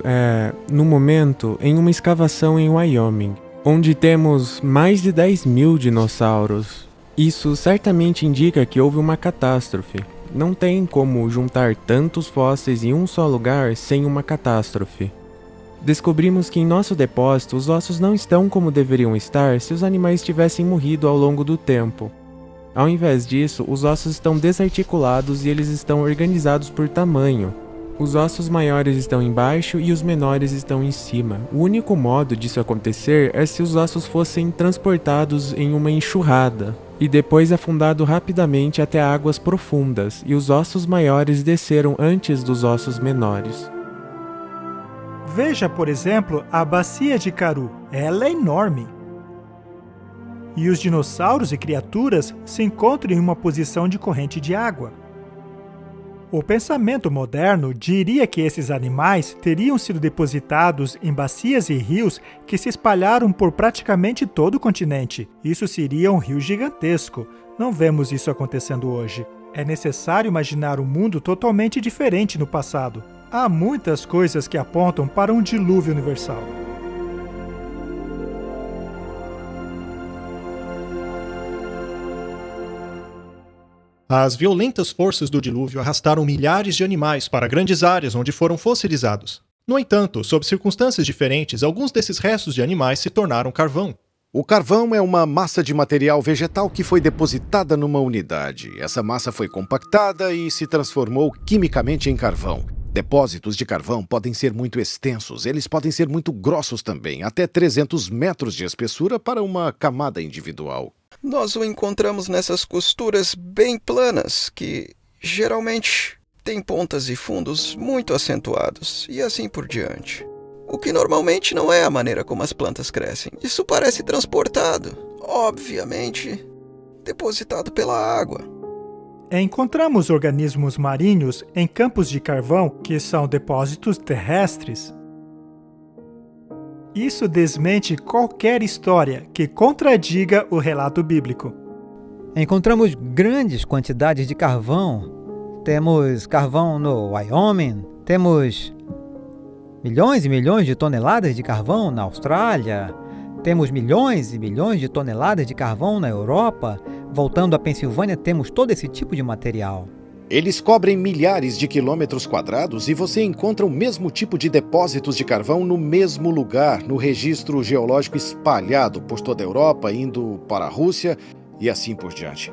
no momento, em uma escavação em Wyoming, onde temos mais de 10.000 dinossauros. Isso certamente indica que houve uma catástrofe. Não tem como juntar tantos fósseis em um só lugar sem uma catástrofe. Descobrimos que em nosso depósito os ossos não estão como deveriam estar se os animais tivessem morrido ao longo do tempo. Ao invés disso, os ossos estão desarticulados e eles estão organizados por tamanho. Os ossos maiores estão embaixo e os menores estão em cima. O único modo disso acontecer é se os ossos fossem transportados em uma enxurrada e depois afundado rapidamente até águas profundas, e os ossos maiores desceram antes dos ossos menores. Veja, por exemplo, a bacia de Karoo. Ela é enorme. E os dinossauros e criaturas se encontram em uma posição de corrente de água. O pensamento moderno diria que esses animais teriam sido depositados em bacias e rios que se espalharam por praticamente todo o continente. Isso seria um rio gigantesco. Não vemos isso acontecendo hoje. É necessário imaginar um mundo totalmente diferente no passado. Há muitas coisas que apontam para um dilúvio universal. As violentas forças do dilúvio arrastaram milhares de animais para grandes áreas onde foram fossilizados. No entanto, sob circunstâncias diferentes, alguns desses restos de animais se tornaram carvão. O carvão é uma massa de material vegetal que foi depositada numa unidade. Essa massa foi compactada e se transformou quimicamente em carvão. Depósitos de carvão podem ser muito extensos, eles podem ser muito grossos também, até 300 metros de espessura para uma camada individual. Nós o encontramos nessas costuras bem planas, que geralmente têm pontas e fundos muito acentuados, e assim por diante. O que normalmente não é a maneira como as plantas crescem. Isso parece transportado, obviamente, depositado pela água. Encontramos organismos marinhos em campos de carvão que são depósitos terrestres. Isso desmente qualquer história que contradiga o relato bíblico. Encontramos grandes quantidades de carvão. Temos carvão no Wyoming, temos milhões e milhões de toneladas de carvão na Austrália, temos milhões e milhões de toneladas de carvão na Europa. Voltando à Pensilvânia, temos todo esse tipo de material. Eles cobrem milhares de quilômetros quadrados e você encontra o mesmo tipo de depósitos de carvão no mesmo lugar, no registro geológico espalhado por toda a Europa, indo para a Rússia e assim por diante.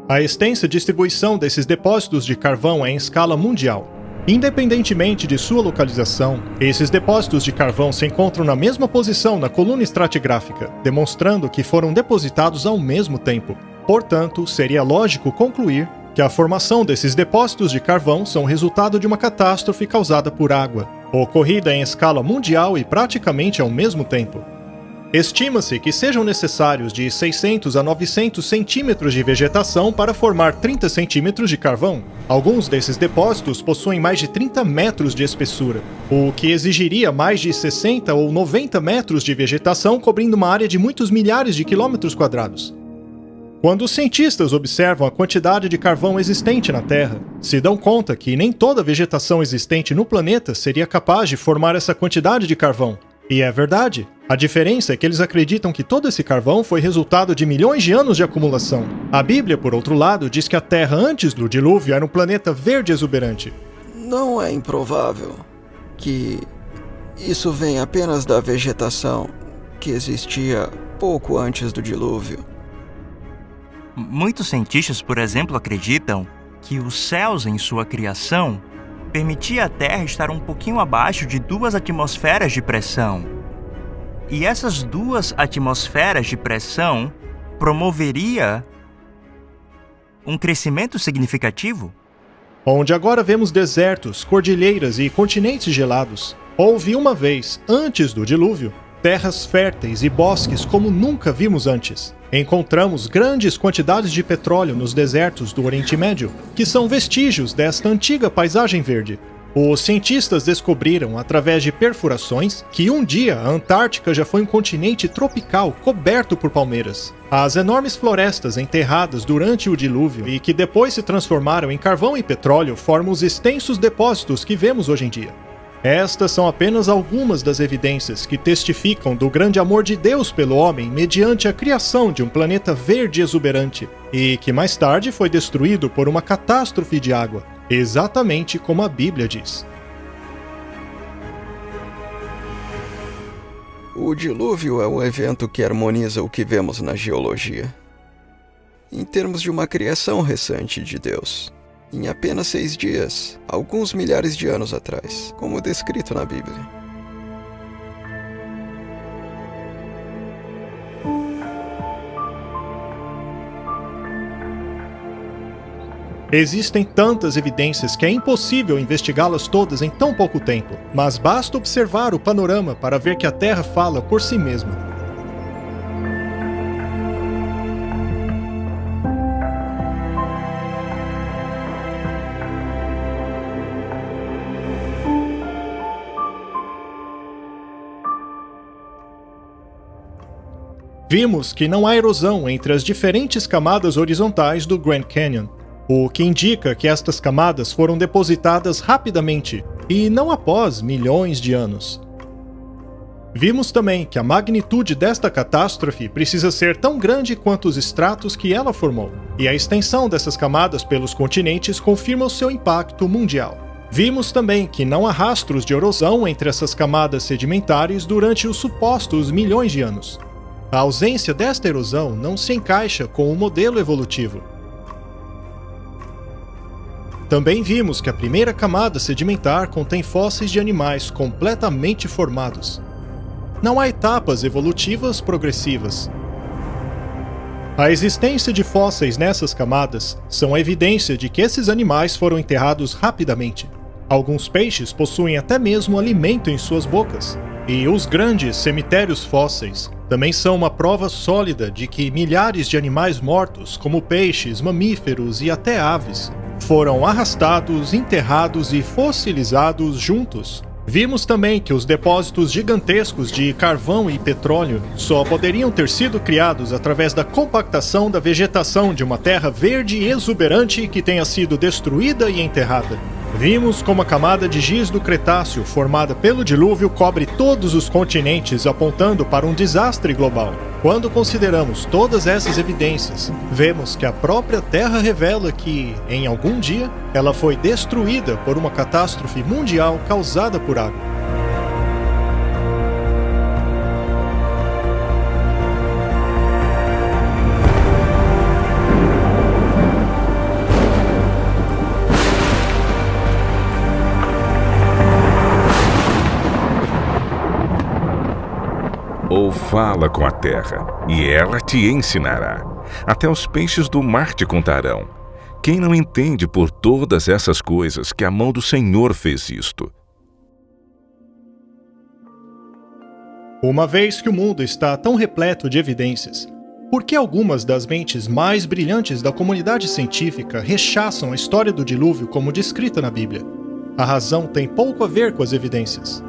A extensa distribuição desses depósitos de carvão é em escala mundial. Independentemente de sua localização, esses depósitos de carvão se encontram na mesma posição na coluna estratigráfica, demonstrando que foram depositados ao mesmo tempo. Portanto, seria lógico concluir que a formação desses depósitos de carvão são resultado de uma catástrofe causada por água, ocorrida em escala mundial e praticamente ao mesmo tempo. Estima-se que sejam necessários de 600 a 900 centímetros de vegetação para formar 30 centímetros de carvão. Alguns desses depósitos possuem mais de 30 metros de espessura, o que exigiria mais de 60 ou 90 metros de vegetação cobrindo uma área de muitos milhares de quilômetros quadrados. Quando os cientistas observam a quantidade de carvão existente na Terra, se dão conta que nem toda a vegetação existente no planeta seria capaz de formar essa quantidade de carvão. E é verdade. A diferença é que eles acreditam que todo esse carvão foi resultado de milhões de anos de acumulação. A Bíblia, por outro lado, diz que a Terra antes do dilúvio era um planeta verde exuberante. Não é improvável que isso venha apenas da vegetação que existia pouco antes do dilúvio. Muitos cientistas, por exemplo, acreditam que os céus em sua criação permitia a Terra estar um pouquinho abaixo de 2 atmosferas de pressão. E essas 2 atmosferas de pressão promoveria um crescimento significativo? Onde agora vemos desertos, cordilheiras e continentes gelados, houve uma vez, antes do dilúvio, terras férteis e bosques como nunca vimos antes. Encontramos grandes quantidades de petróleo nos desertos do Oriente Médio, que são vestígios desta antiga paisagem verde. Os cientistas descobriram, através de perfurações, que um dia a Antártica já foi um continente tropical coberto por palmeiras. As enormes florestas enterradas durante o dilúvio e que depois se transformaram em carvão e petróleo formam os extensos depósitos que vemos hoje em dia. Estas são apenas algumas das evidências que testificam do grande amor de Deus pelo homem mediante a criação de um planeta verde exuberante, e que mais tarde foi destruído por uma catástrofe de água, exatamente como a Bíblia diz. O dilúvio é um evento que harmoniza o que vemos na geologia. Em termos de uma criação recente de Deus, em apenas 6 dias, alguns milhares de anos atrás, como descrito na Bíblia. Existem tantas evidências que é impossível investigá-las todas em tão pouco tempo, mas basta observar o panorama para ver que a Terra fala por si mesma. Vimos que não há erosão entre as diferentes camadas horizontais do Grand Canyon, o que indica que estas camadas foram depositadas rapidamente e não após milhões de anos. Vimos também que a magnitude desta catástrofe precisa ser tão grande quanto os estratos que ela formou, e a extensão dessas camadas pelos continentes confirma o seu impacto mundial. Vimos também que não há rastros de erosão entre essas camadas sedimentares durante os supostos milhões de anos. A ausência desta erosão não se encaixa com o modelo evolutivo. Também vimos que a primeira camada sedimentar contém fósseis de animais completamente formados. Não há etapas evolutivas progressivas. A existência de fósseis nessas camadas são a evidência de que esses animais foram enterrados rapidamente. Alguns peixes possuem até mesmo alimento em suas bocas. E os grandes cemitérios fósseis também são uma prova sólida de que milhares de animais mortos, como peixes, mamíferos e até aves, foram arrastados, enterrados e fossilizados juntos. Vimos também que os depósitos gigantescos de carvão e petróleo só poderiam ter sido criados através da compactação da vegetação de uma terra verde e exuberante que tenha sido destruída e enterrada. Vimos como a camada de giz do Cretáceo, formada pelo dilúvio, cobre todos os continentes, apontando para um desastre global. Quando consideramos todas essas evidências, vemos que a própria Terra revela que, em algum dia, ela foi destruída por uma catástrofe mundial causada por água. Ou fala com a terra, e ela te ensinará. Até os peixes do mar te contarão. Quem não entende por todas essas coisas que a mão do Senhor fez isto? Uma vez que o mundo está tão repleto de evidências, por que algumas das mentes mais brilhantes da comunidade científica rechaçam a história do dilúvio como descrita na Bíblia? A razão tem pouco a ver com as evidências.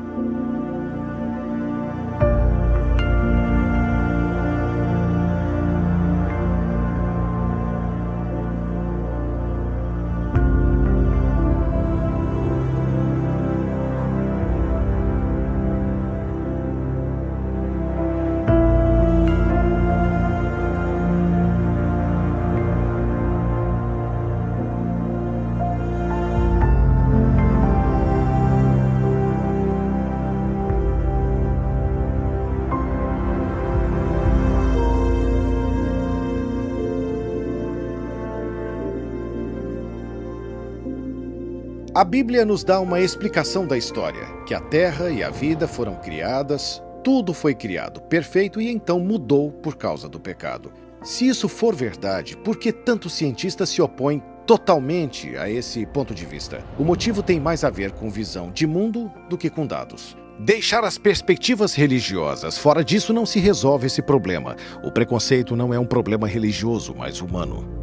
A Bíblia nos dá uma explicação da história, que a Terra e a vida foram criadas, tudo foi criado perfeito e então mudou por causa do pecado. Se isso for verdade, por que tantos cientistas se opõem totalmente a esse ponto de vista? O motivo tem mais a ver com visão de mundo do que com dados. Deixar as perspectivas religiosas. Fora disso não se resolve esse problema. O preconceito não é um problema religioso, mas humano.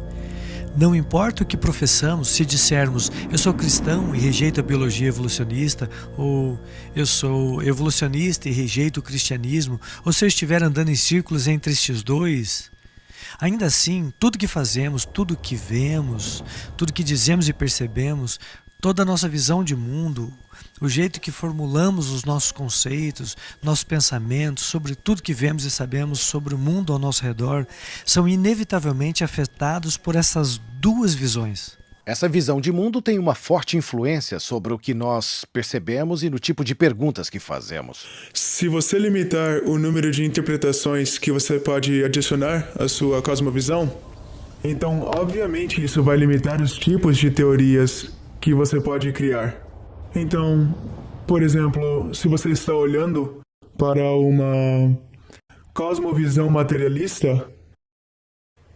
Não importa o que professamos, se dissermos eu sou cristão e rejeito a biologia evolucionista, ou eu sou evolucionista e rejeito o cristianismo, ou se eu estiver andando em círculos entre estes dois, ainda assim, tudo que fazemos, tudo que vemos, tudo que dizemos e percebemos, toda a nossa visão de mundo, o jeito que formulamos os nossos conceitos, nossos pensamentos sobre tudo que vemos e sabemos sobre o mundo ao nosso redor, são inevitavelmente afetados por essas duas visões. Essa visão de mundo tem uma forte influência sobre o que nós percebemos e no tipo de perguntas que fazemos. Se você limitar o número de interpretações que você pode adicionar à sua cosmovisão, então, obviamente, isso vai limitar os tipos de teorias que você pode criar. Então, por exemplo, se você está olhando para uma cosmovisão materialista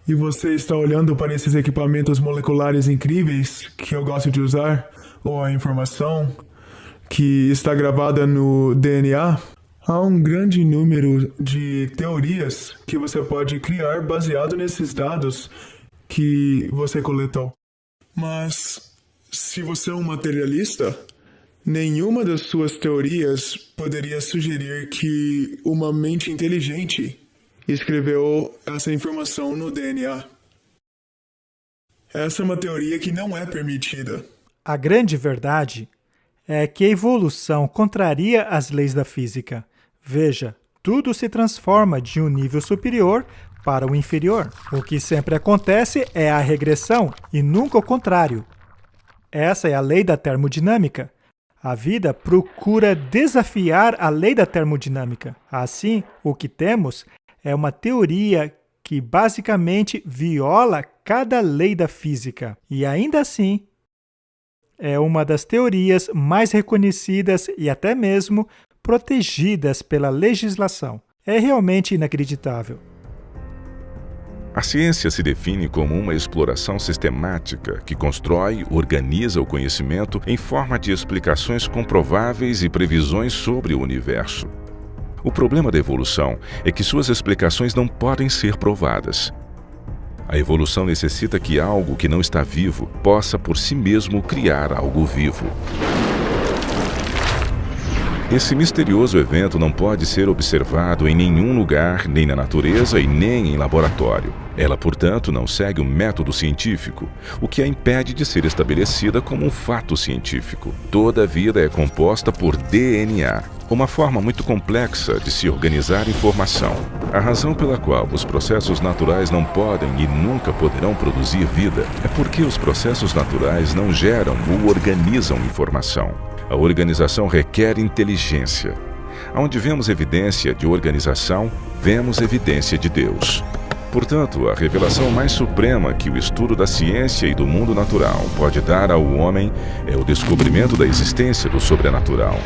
e você está olhando para esses equipamentos moleculares incríveis que eu gosto de usar, ou a informação que está gravada no DNA, há um grande número de teorias que você pode criar baseado nesses dados que você coletou. Mas, se você é um materialista, nenhuma das suas teorias poderia sugerir que uma mente inteligente escreveu essa informação no DNA. Essa é uma teoria que não é permitida. A grande verdade é que a evolução contraria as leis da física. Veja, tudo se transforma de um nível superior para o inferior. O que sempre acontece é a regressão e nunca o contrário. Essa é a lei da termodinâmica. A vida procura desafiar a lei da termodinâmica. Assim, o que temos é uma teoria que basicamente viola cada lei da física. E ainda assim, é uma das teorias mais reconhecidas e até mesmo protegidas pela legislação. É realmente inacreditável. A ciência se define como uma exploração sistemática que constrói, organiza o conhecimento em forma de explicações comprováveis e previsões sobre o universo. O problema da evolução é que suas explicações não podem ser provadas. A evolução necessita que algo que não está vivo possa por si mesmo criar algo vivo. Esse misterioso evento não pode ser observado em nenhum lugar, nem na natureza e nem em laboratório. Ela, portanto, não segue o método científico, o que a impede de ser estabelecida como um fato científico. Toda a vida é composta por DNA, uma forma muito complexa de se organizar informação. A razão pela qual os processos naturais não podem e nunca poderão produzir vida é porque os processos naturais não geram ou organizam informação. A organização requer inteligência. Onde vemos evidência de organização, vemos evidência de Deus. Portanto, a revelação mais suprema que o estudo da ciência e do mundo natural pode dar ao homem é o descobrimento da existência do sobrenatural.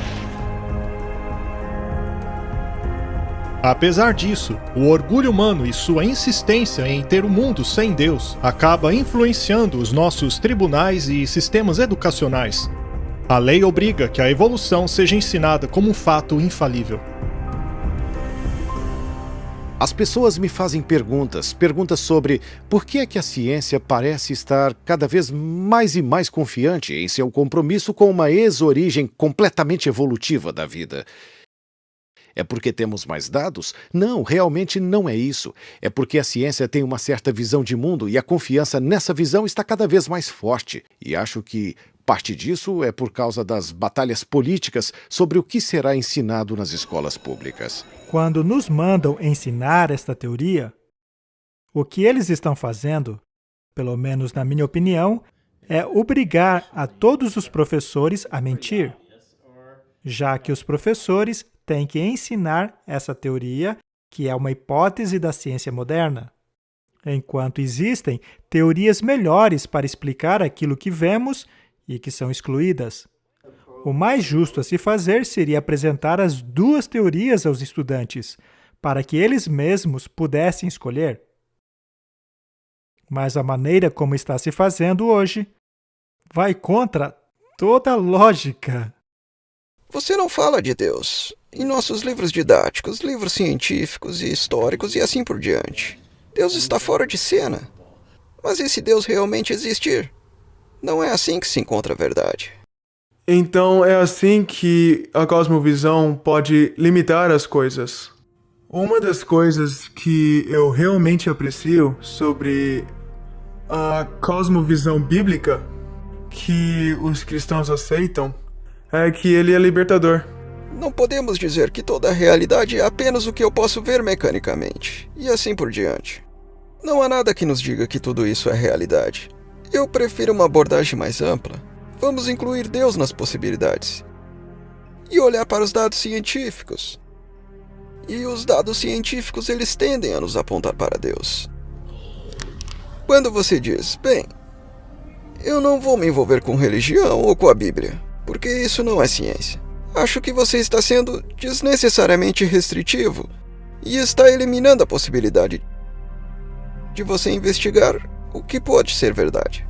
Apesar disso, o orgulho humano e sua insistência em ter o mundo sem Deus acaba influenciando os nossos tribunais e sistemas educacionais. A lei obriga que a evolução seja ensinada como um fato infalível. As pessoas me fazem perguntas sobre por que é que a ciência parece estar cada vez mais e mais confiante em seu compromisso com uma ex-origem completamente evolutiva da vida. É porque temos mais dados? Não, realmente não é isso. É porque a ciência tem uma certa visão de mundo e a confiança nessa visão está cada vez mais forte. E acho que parte disso é por causa das batalhas políticas sobre o que será ensinado nas escolas públicas. Quando nos mandam ensinar esta teoria, o que eles estão fazendo, pelo menos na minha opinião, é obrigar a todos os professores a mentir, já que os professores têm que ensinar essa teoria, que é uma hipótese da ciência moderna, enquanto existem teorias melhores para explicar aquilo que vemos e que são excluídas. O mais justo a se fazer seria apresentar as duas teorias aos estudantes, para que eles mesmos pudessem escolher. Mas a maneira como está se fazendo hoje vai contra toda a lógica. Você não fala de Deus em nossos livros didáticos, livros científicos e históricos e assim por diante. Deus está fora de cena. Mas e se Deus realmente existir? Não é assim que se encontra a verdade. Então é assim que a cosmovisão pode limitar as coisas. Uma das coisas que eu realmente aprecio sobre a cosmovisão bíblica que os cristãos aceitam é que ele é libertador. Não podemos dizer que toda a realidade é apenas o que eu posso ver mecanicamente, e assim por diante. Não há nada que nos diga que tudo isso é realidade. Eu prefiro uma abordagem mais ampla. Vamos incluir Deus nas possibilidades. E olhar para os dados científicos. E os dados científicos, eles tendem a nos apontar para Deus. Quando você diz, bem, eu não vou me envolver com religião ou com a Bíblia, porque isso não é ciência. Acho que você está sendo desnecessariamente restritivo e está eliminando a possibilidade de você investigar o que pode ser verdade.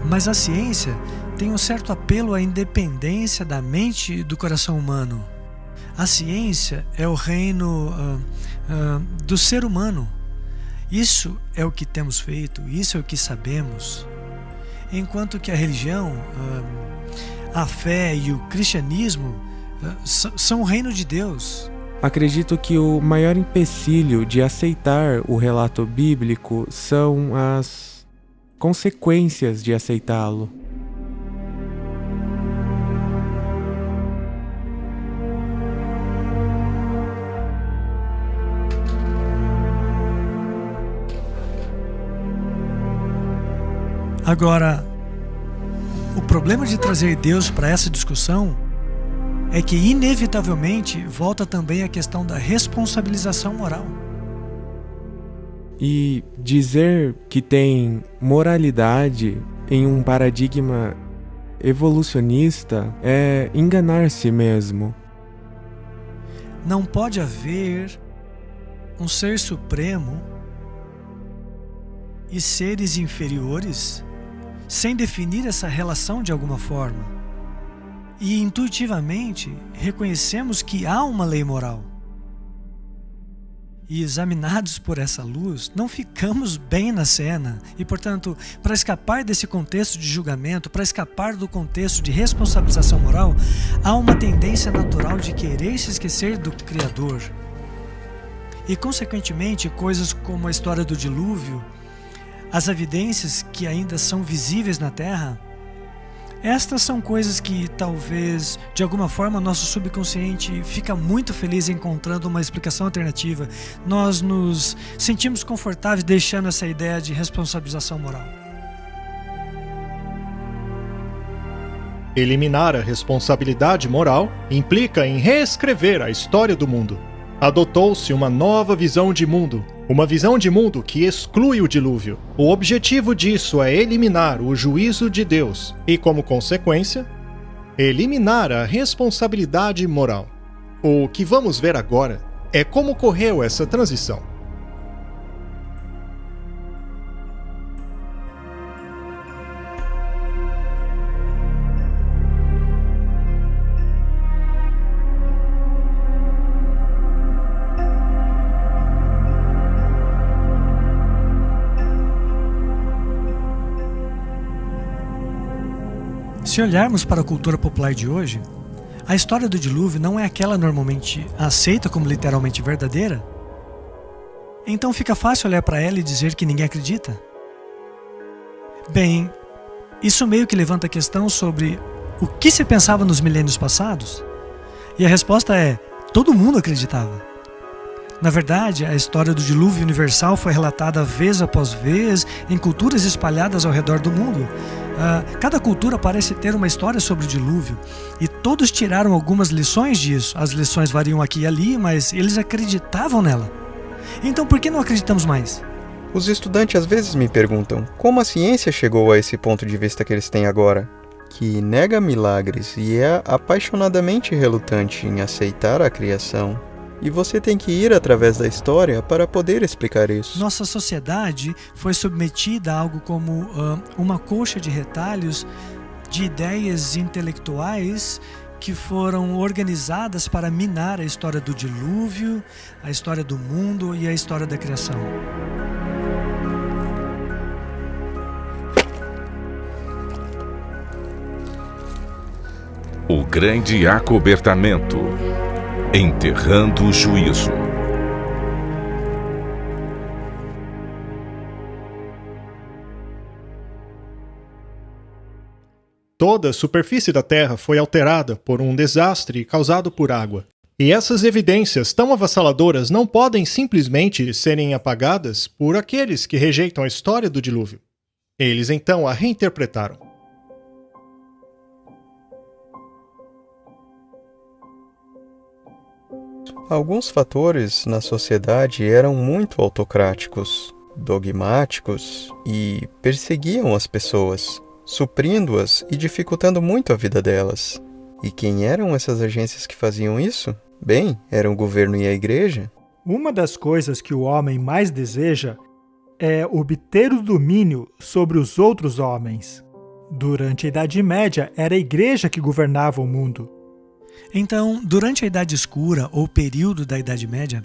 Mas a ciência tem um certo apelo à independência da mente e do coração humano. A ciência é o reino do ser humano. Isso é o que temos feito, isso é o que sabemos. Enquanto que a religião, a fé e o cristianismo são o reino de Deus. Acredito que o maior empecilho de aceitar o relato bíblico são as consequências de aceitá-lo. Agora, o problema de trazer Deus para essa discussão é que, inevitavelmente, volta também a questão da responsabilização moral. E dizer que tem moralidade em um paradigma evolucionista é enganar-se mesmo. Não pode haver um ser supremo e seres inferiores sem definir essa relação de alguma forma. E intuitivamente reconhecemos que há uma lei moral. E examinados por essa luz, não ficamos bem na cena. E, portanto, para escapar desse contexto de julgamento, para escapar do contexto de responsabilização moral, há uma tendência natural de querer se esquecer do Criador. E, consequentemente, coisas como a história do dilúvio, as evidências que ainda são visíveis na Terra, estas são coisas que talvez, de alguma forma, nosso subconsciente fica muito feliz encontrando uma explicação alternativa. Nós nos sentimos confortáveis deixando essa ideia de responsabilização moral. Eliminar a responsabilidade moral implica em reescrever a história do mundo. Adotou-se uma nova visão de mundo, uma visão de mundo que exclui o dilúvio. O objetivo disso é eliminar o juízo de Deus e, como consequência, eliminar a responsabilidade moral. O que vamos ver agora é como ocorreu essa transição. Se olharmos para a cultura popular de hoje, a história do dilúvio não é aquela normalmente aceita como literalmente verdadeira. Então fica fácil olhar para ela e dizer que ninguém acredita. Bem, isso meio que levanta a questão sobre o que se pensava nos milênios passados. E a resposta é: todo mundo acreditava. Na verdade, a história do dilúvio universal foi relatada vez após vez em culturas espalhadas ao redor do mundo. Cada cultura parece ter uma história sobre o dilúvio e todos tiraram algumas lições disso. As lições variam aqui e ali, mas eles acreditavam nela. Então por que não acreditamos mais? Os estudantes às vezes me perguntam como a ciência chegou a esse ponto de vista que eles têm agora, que nega milagres e é apaixonadamente relutante em aceitar a criação. E você tem que ir através da história para poder explicar isso. Nossa sociedade foi submetida a algo como uma colcha de retalhos de ideias intelectuais que foram organizadas para minar a história do dilúvio, a história do mundo e a história da criação. O grande acobertamento. Enterrando o juízo. Toda a superfície da Terra foi alterada por um desastre causado por água. E essas evidências tão avassaladoras não podem simplesmente serem apagadas por aqueles que rejeitam a história do dilúvio. Eles então a reinterpretaram. Alguns fatores na sociedade eram muito autocráticos, dogmáticos e perseguiam as pessoas, suprindo-as e dificultando muito a vida delas. E quem eram essas agências que faziam isso? Bem, eram o governo e a igreja. Uma das coisas que o homem mais deseja é obter o domínio sobre os outros homens. Durante a Idade Média, era a igreja que governava o mundo. Então, durante a Idade Escura, ou período da Idade Média,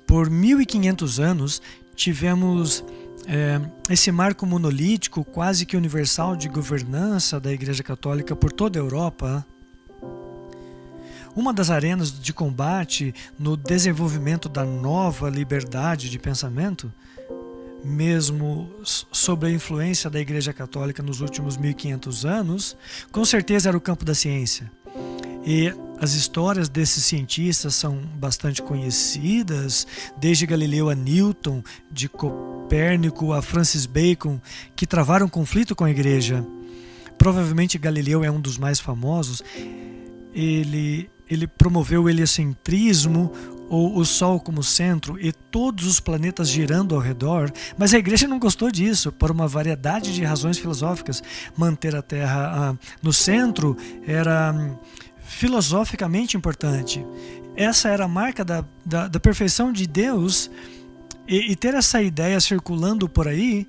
por 1500 anos, tivemos esse marco monolítico, quase que universal, de governança da Igreja Católica por toda a Europa. Uma das arenas de combate no desenvolvimento da nova liberdade de pensamento, mesmo sob a influência da Igreja Católica nos últimos 1500 anos, com certeza era o campo da ciência. E as histórias desses cientistas são bastante conhecidas, desde Galileu a Newton, de Copérnico a Francis Bacon, que travaram conflito com a igreja. Provavelmente Galileu é um dos mais famosos. Ele promoveu o heliocentrismo, ou o Sol como centro, e todos os planetas girando ao redor, mas a igreja não gostou disso, por uma variedade de razões filosóficas. Manter a Terra no centro era filosoficamente importante. Essa era a marca da perfeição de Deus, e ter essa ideia circulando por aí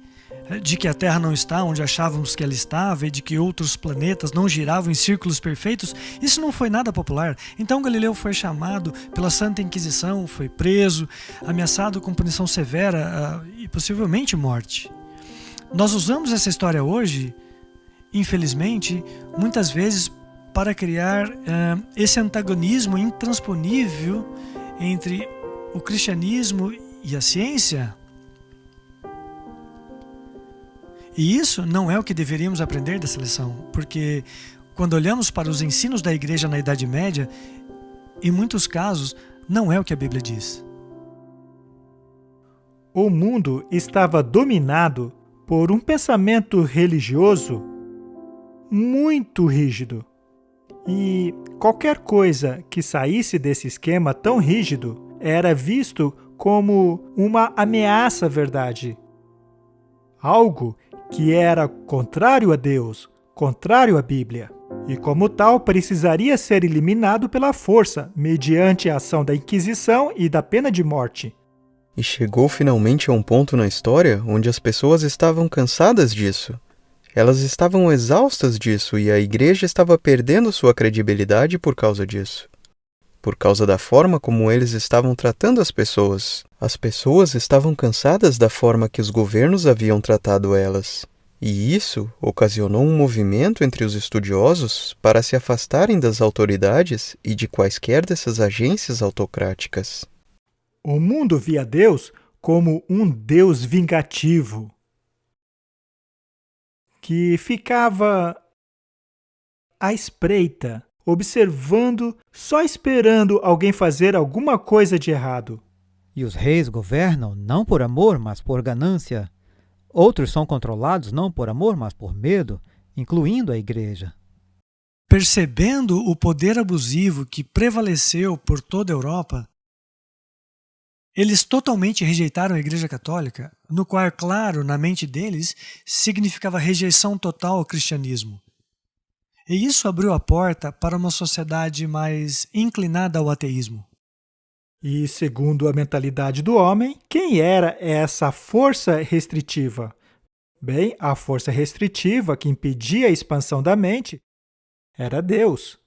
de que a Terra não está onde achávamos que ela estava e de que outros planetas não giravam em círculos perfeitos, isso não foi nada popular. Então Galileu foi chamado pela Santa Inquisição, foi preso, ameaçado com punição severa e possivelmente morte. Nós usamos essa história hoje, infelizmente, muitas vezes para criar esse antagonismo intransponível entre o cristianismo e a ciência. E isso não é o que deveríamos aprender dessa lição, porque quando olhamos para os ensinos da igreja na Idade Média, em muitos casos, não é o que a Bíblia diz. O mundo estava dominado por um pensamento religioso muito rígido. E qualquer coisa que saísse desse esquema tão rígido era visto como uma ameaça à verdade. Algo que era contrário a Deus, contrário à Bíblia. E como tal, precisaria ser eliminado pela força, mediante a ação da Inquisição e da pena de morte. E chegou finalmente a um ponto na história onde as pessoas estavam cansadas disso. Elas estavam exaustas disso e a igreja estava perdendo sua credibilidade por causa disso. Por causa da forma como eles estavam tratando as pessoas. As pessoas estavam cansadas da forma que os governos haviam tratado elas. E isso ocasionou um movimento entre os estudiosos para se afastarem das autoridades e de quaisquer dessas agências autocráticas. O mundo via Deus como um Deus vingativo, que ficava à espreita, observando, só esperando alguém fazer alguma coisa de errado. E os reis governam não por amor, mas por ganância. Outros são controlados não por amor, mas por medo, incluindo a igreja. Percebendo o poder abusivo que prevaleceu por toda a Europa, eles totalmente rejeitaram a Igreja Católica, no qual, claro, na mente deles, significava rejeição total ao cristianismo. E isso abriu a porta para uma sociedade mais inclinada ao ateísmo. E, segundo a mentalidade do homem, quem era essa força restritiva? Bem, a força restritiva que impedia a expansão da mente era Deus.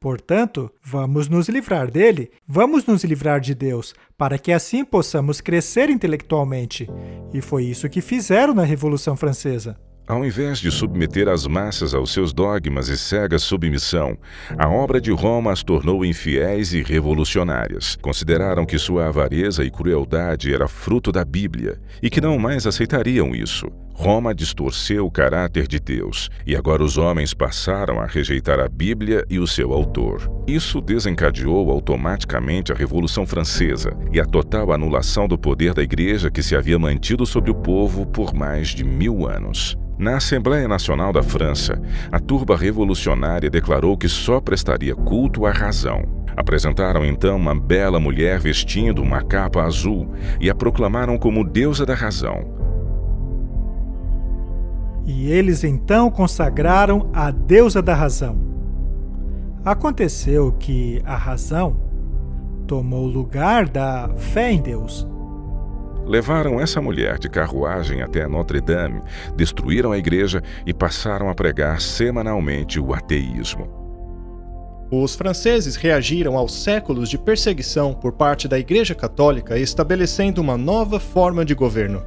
Portanto, vamos nos livrar dele, vamos nos livrar de Deus, para que assim possamos crescer intelectualmente. E foi isso que fizeram na Revolução Francesa. Ao invés de submeter as massas aos seus dogmas e cega submissão, a obra de Roma as tornou infiéis e revolucionárias. Consideraram que sua avareza e crueldade era fruto da Bíblia e que não mais aceitariam isso. Roma distorceu o caráter de Deus e agora os homens passaram a rejeitar a Bíblia e o seu autor. Isso desencadeou automaticamente a Revolução Francesa e a total anulação do poder da Igreja que se havia mantido sobre o povo por mais de 1000 anos. Na Assembleia Nacional da França, a turba revolucionária declarou que só prestaria culto à razão. Apresentaram então uma bela mulher vestindo uma capa azul e a proclamaram como deusa da razão. E eles então consagraram a deusa da razão. Aconteceu que a razão tomou o lugar da fé em Deus. Levaram essa mulher de carruagem até Notre-Dame, destruíram a igreja e passaram a pregar semanalmente o ateísmo. Os franceses reagiram aos séculos de perseguição por parte da Igreja Católica, estabelecendo uma nova forma de governo.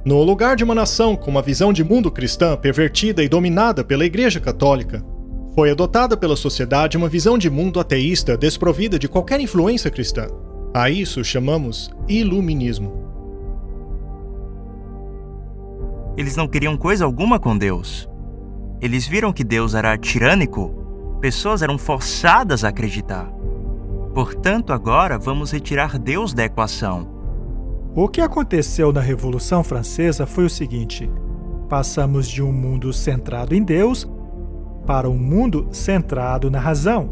No lugar de uma nação com uma visão de mundo cristã pervertida e dominada pela Igreja Católica, foi adotada pela sociedade uma visão de mundo ateísta desprovida de qualquer influência cristã. A isso chamamos iluminismo. Eles não queriam coisa alguma com Deus. Eles viram que Deus era tirânico. Pessoas eram forçadas a acreditar. Portanto, agora vamos retirar Deus da equação. O que aconteceu na Revolução Francesa foi o seguinte: passamos de um mundo centrado em Deus para um mundo centrado na razão.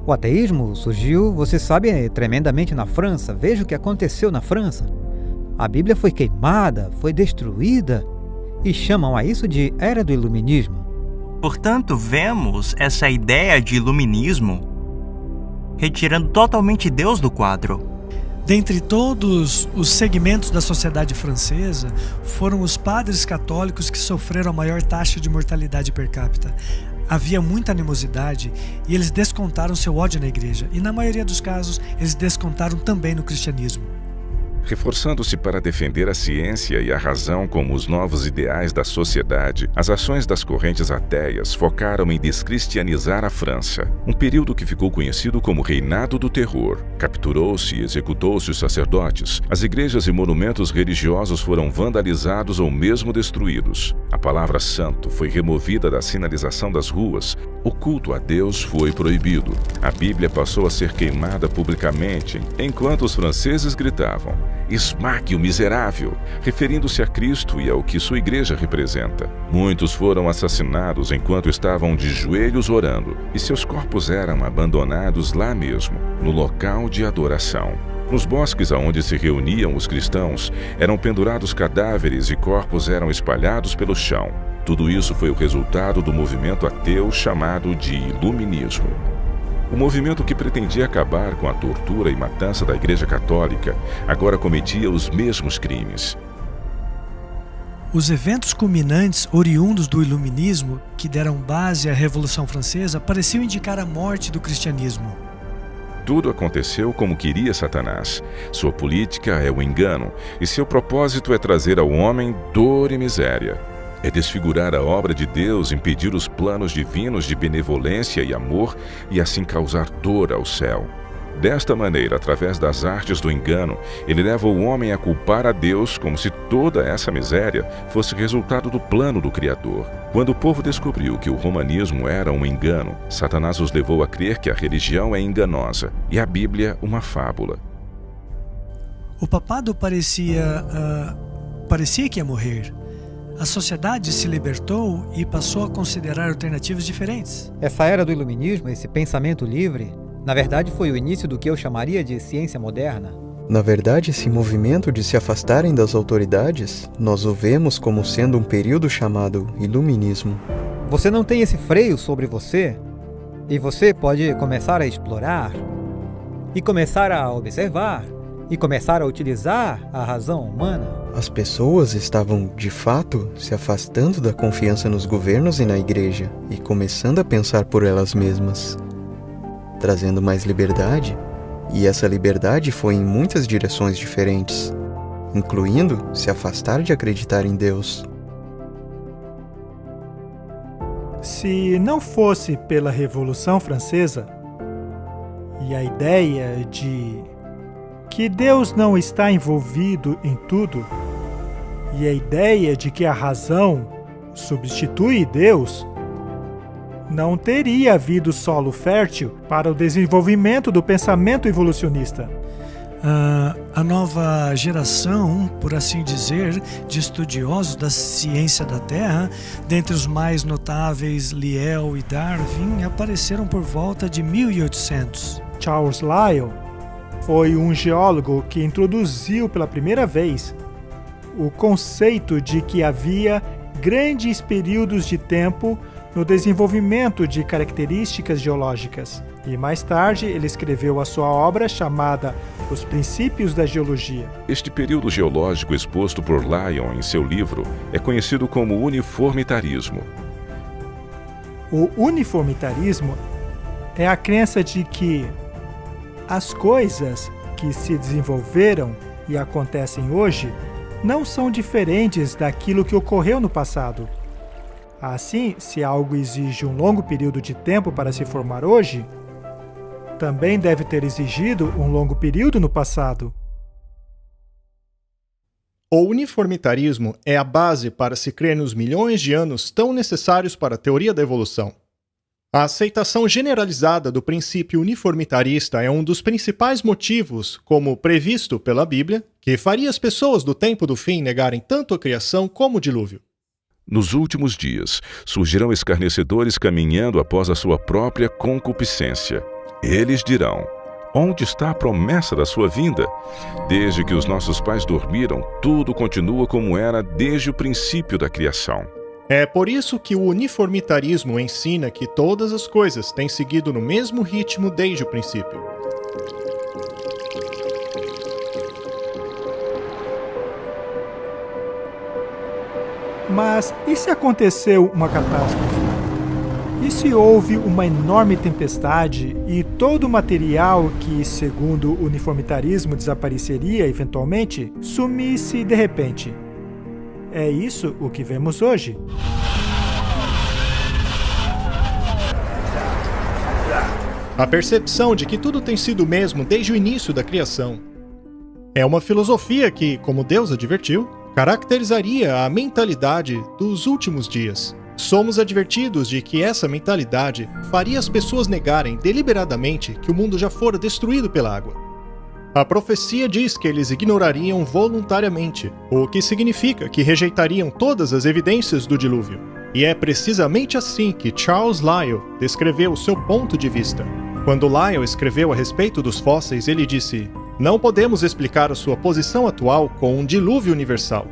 O ateísmo surgiu, você sabe, tremendamente na França. Veja o que aconteceu na França. A Bíblia foi queimada, foi destruída. E chamam a isso de Era do Iluminismo. Portanto, vemos essa ideia de iluminismo retirando totalmente Deus do quadro. Dentre todos os segmentos da sociedade francesa, foram os padres católicos que sofreram a maior taxa de mortalidade per capita. Havia muita animosidade e eles descontaram seu ódio na igreja. E na maioria dos casos, eles descontaram também no cristianismo. Reforçando-se para defender a ciência e a razão como os novos ideais da sociedade, as ações das correntes ateias focaram em descristianizar a França, um período que ficou conhecido como Reinado do Terror. Capturou-se e executou-se os sacerdotes, as igrejas e monumentos religiosos foram vandalizados ou mesmo destruídos. A palavra santo foi removida da sinalização das ruas, o culto a Deus foi proibido. A Bíblia passou a ser queimada publicamente, enquanto os franceses gritavam: "Esmague o miserável", referindo-se a Cristo e ao que sua igreja representa. Muitos foram assassinados enquanto estavam de joelhos orando, e seus corpos eram abandonados lá mesmo, no local de adoração. Nos bosques aonde se reuniam os cristãos, eram pendurados cadáveres e corpos eram espalhados pelo chão. Tudo isso foi o resultado do movimento ateu chamado de Iluminismo. O movimento que pretendia acabar com a tortura e matança da Igreja Católica agora cometia os mesmos crimes. Os eventos culminantes oriundos do Iluminismo, que deram base à Revolução Francesa, pareciam indicar a morte do cristianismo. tudo aconteceu como queria Satanás. Sua política é o engano, e seu propósito é trazer ao homem dor e miséria. É desfigurar a obra de Deus, impedir os planos divinos de benevolência e amor e assim causar dor ao céu. Desta maneira, através das artes do engano, ele leva o homem a culpar a Deus como se toda essa miséria fosse resultado do plano do Criador. Quando o povo descobriu que o romanismo era um engano, Satanás os levou a crer que a religião é enganosa e a Bíblia uma fábula. O papado parecia que ia morrer. A sociedade se libertou e passou a considerar alternativas diferentes. Essa era do iluminismo, esse pensamento livre, na verdade foi o início do que eu chamaria de ciência moderna. Na verdade, esse movimento de se afastarem das autoridades, nós o vemos como sendo um período chamado iluminismo. Você não tem esse freio sobre você, e você pode começar a explorar, e começar a observar, e começar a utilizar a razão humana. As pessoas estavam, de fato, se afastando da confiança nos governos e na igreja, e começando a pensar por elas mesmas, trazendo mais liberdade, e essa liberdade foi em muitas direções diferentes, incluindo se afastar de acreditar em Deus. Se não fosse pela Revolução Francesa e a ideia de que Deus não está envolvido em tudo, e a ideia de que a razão substitui Deus, não teria havido solo fértil para o desenvolvimento do pensamento evolucionista. A nova geração, por assim dizer, de estudiosos da ciência da Terra, dentre os mais notáveis Lyell e Darwin, apareceram por volta de 1800. Charles Lyell foi um geólogo que introduziu pela primeira vez o conceito de que havia grandes períodos de tempo no desenvolvimento de características geológicas. E mais tarde ele escreveu a sua obra chamada Os Princípios da Geologia. Este período geológico exposto por Lyell em seu livro é conhecido como uniformitarismo. O uniformitarismo é a crença de que as coisas que se desenvolveram e acontecem hoje não são diferentes daquilo que ocorreu no passado. Assim, se algo exige um longo período de tempo para se formar hoje, também deve ter exigido um longo período no passado. O uniformitarismo é a base para se crer nos milhões de anos tão necessários para a teoria da evolução. A aceitação generalizada do princípio uniformitarista é um dos principais motivos, como previsto pela Bíblia, que faria as pessoas do tempo do fim negarem tanto a criação como o dilúvio. Nos últimos dias, surgirão escarnecedores caminhando após a sua própria concupiscência. Eles dirão: onde está a promessa da sua vinda? Desde que os nossos pais dormiram, tudo continua como era desde o princípio da criação. É por isso que o uniformitarismo ensina que todas as coisas têm seguido no mesmo ritmo desde o princípio. Mas e se aconteceu uma catástrofe? E se houve uma enorme tempestade e todo o material que, segundo o uniformitarismo, desapareceria eventualmente, sumisse de repente? É isso o que vemos hoje. A percepção de que tudo tem sido o mesmo desde o início da criação é uma filosofia que, como Deus advertiu, caracterizaria a mentalidade dos últimos dias. Somos advertidos de que essa mentalidade faria as pessoas negarem deliberadamente que o mundo já fora destruído pela água. A profecia diz que eles ignorariam voluntariamente, o que significa que rejeitariam todas as evidências do dilúvio. E é precisamente assim que Charles Lyell descreveu o seu ponto de vista. Quando Lyell escreveu a respeito dos fósseis, ele disse: "Não podemos explicar a sua posição atual com um dilúvio universal.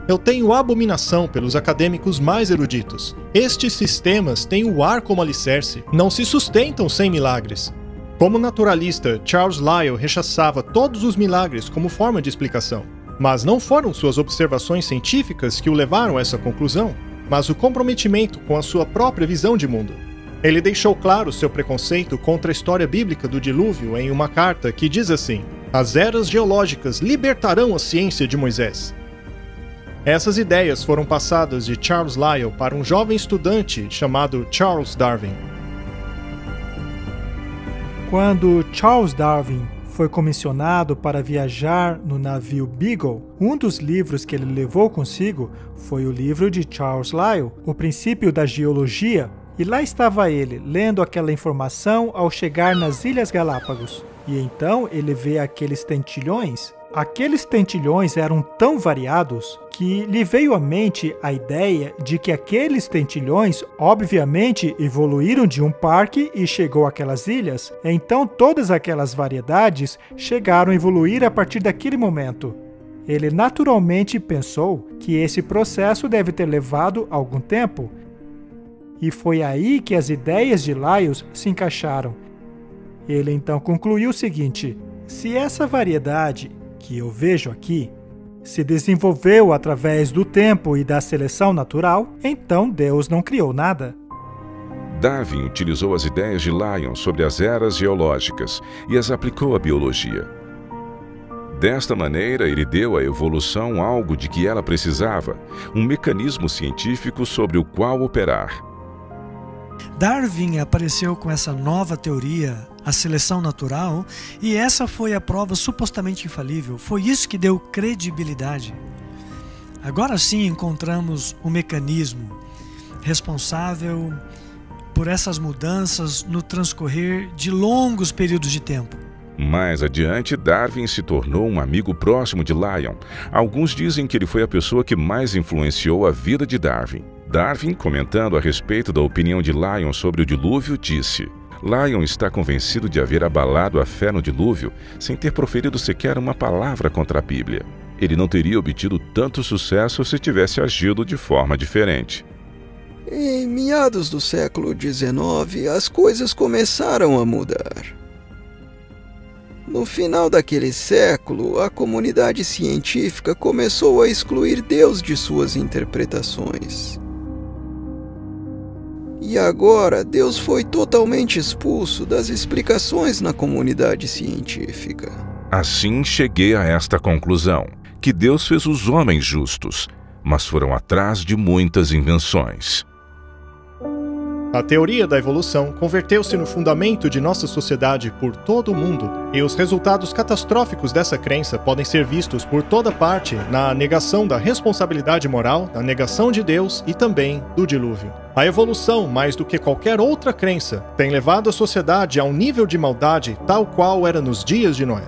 Eu tenho abominação pelos acadêmicos mais eruditos. Estes sistemas têm o ar como alicerce, não se sustentam sem milagres." Como naturalista, Charles Lyell rechaçava todos os milagres como forma de explicação. Mas não foram suas observações científicas que o levaram a essa conclusão, mas o comprometimento com a sua própria visão de mundo. Ele deixou claro seu preconceito contra a história bíblica do dilúvio em uma carta que diz assim: as eras geológicas libertarão a ciência de Moisés. Essas ideias foram passadas de Charles Lyell para um jovem estudante chamado Charles Darwin. Quando Charles Darwin foi comissionado para viajar no navio Beagle, um dos livros que ele levou consigo foi o livro de Charles Lyell, O Princípio da Geologia, e lá estava ele, lendo aquela informação ao chegar nas Ilhas Galápagos. E então ele vê aqueles tentilhões. Aqueles tentilhões eram tão variados que lhe veio à mente a ideia de que aqueles tentilhões, obviamente, evoluíram de um parque e chegou àquelas ilhas. Então todas aquelas variedades chegaram a evoluir a partir daquele momento. Ele naturalmente pensou que esse processo deve ter levado algum tempo. E foi aí que as ideias de Lyell se encaixaram. Ele então concluiu o seguinte: se essa variedade que eu vejo aqui se desenvolveu através do tempo e da seleção natural, então Deus não criou nada. Darwin utilizou as ideias de Lyell sobre as eras geológicas e as aplicou à biologia. Desta maneira, ele deu à evolução algo de que ela precisava, um mecanismo científico sobre o qual operar. Darwin apareceu com essa nova teoria, a seleção natural, e essa foi a prova supostamente infalível. Foi isso que deu credibilidade. Agora sim encontramos um mecanismo responsável por essas mudanças no transcorrer de longos períodos de tempo. Mais adiante, Darwin se tornou um amigo próximo de Lyell. Alguns dizem que ele foi a pessoa que mais influenciou a vida de Darwin. Darwin, comentando a respeito da opinião de Lyell sobre o dilúvio, disse: Lyell está convencido de haver abalado a fé no dilúvio sem ter proferido sequer uma palavra contra a Bíblia. Ele não teria obtido tanto sucesso se tivesse agido de forma diferente. Em meados do século XIX, as coisas começaram a mudar. No final daquele século, a comunidade científica começou a excluir Deus de suas interpretações. E agora, Deus foi totalmente expulso das explicações na comunidade científica. Assim cheguei a esta conclusão, que Deus fez os homens justos, mas foram atrás de muitas invenções. A teoria da evolução converteu-se no fundamento de nossa sociedade por todo o mundo, e os resultados catastróficos dessa crença podem ser vistos por toda parte na negação da responsabilidade moral, na negação de Deus e também do dilúvio. A evolução, mais do que qualquer outra crença, tem levado a sociedade a um nível de maldade tal qual era nos dias de Noé.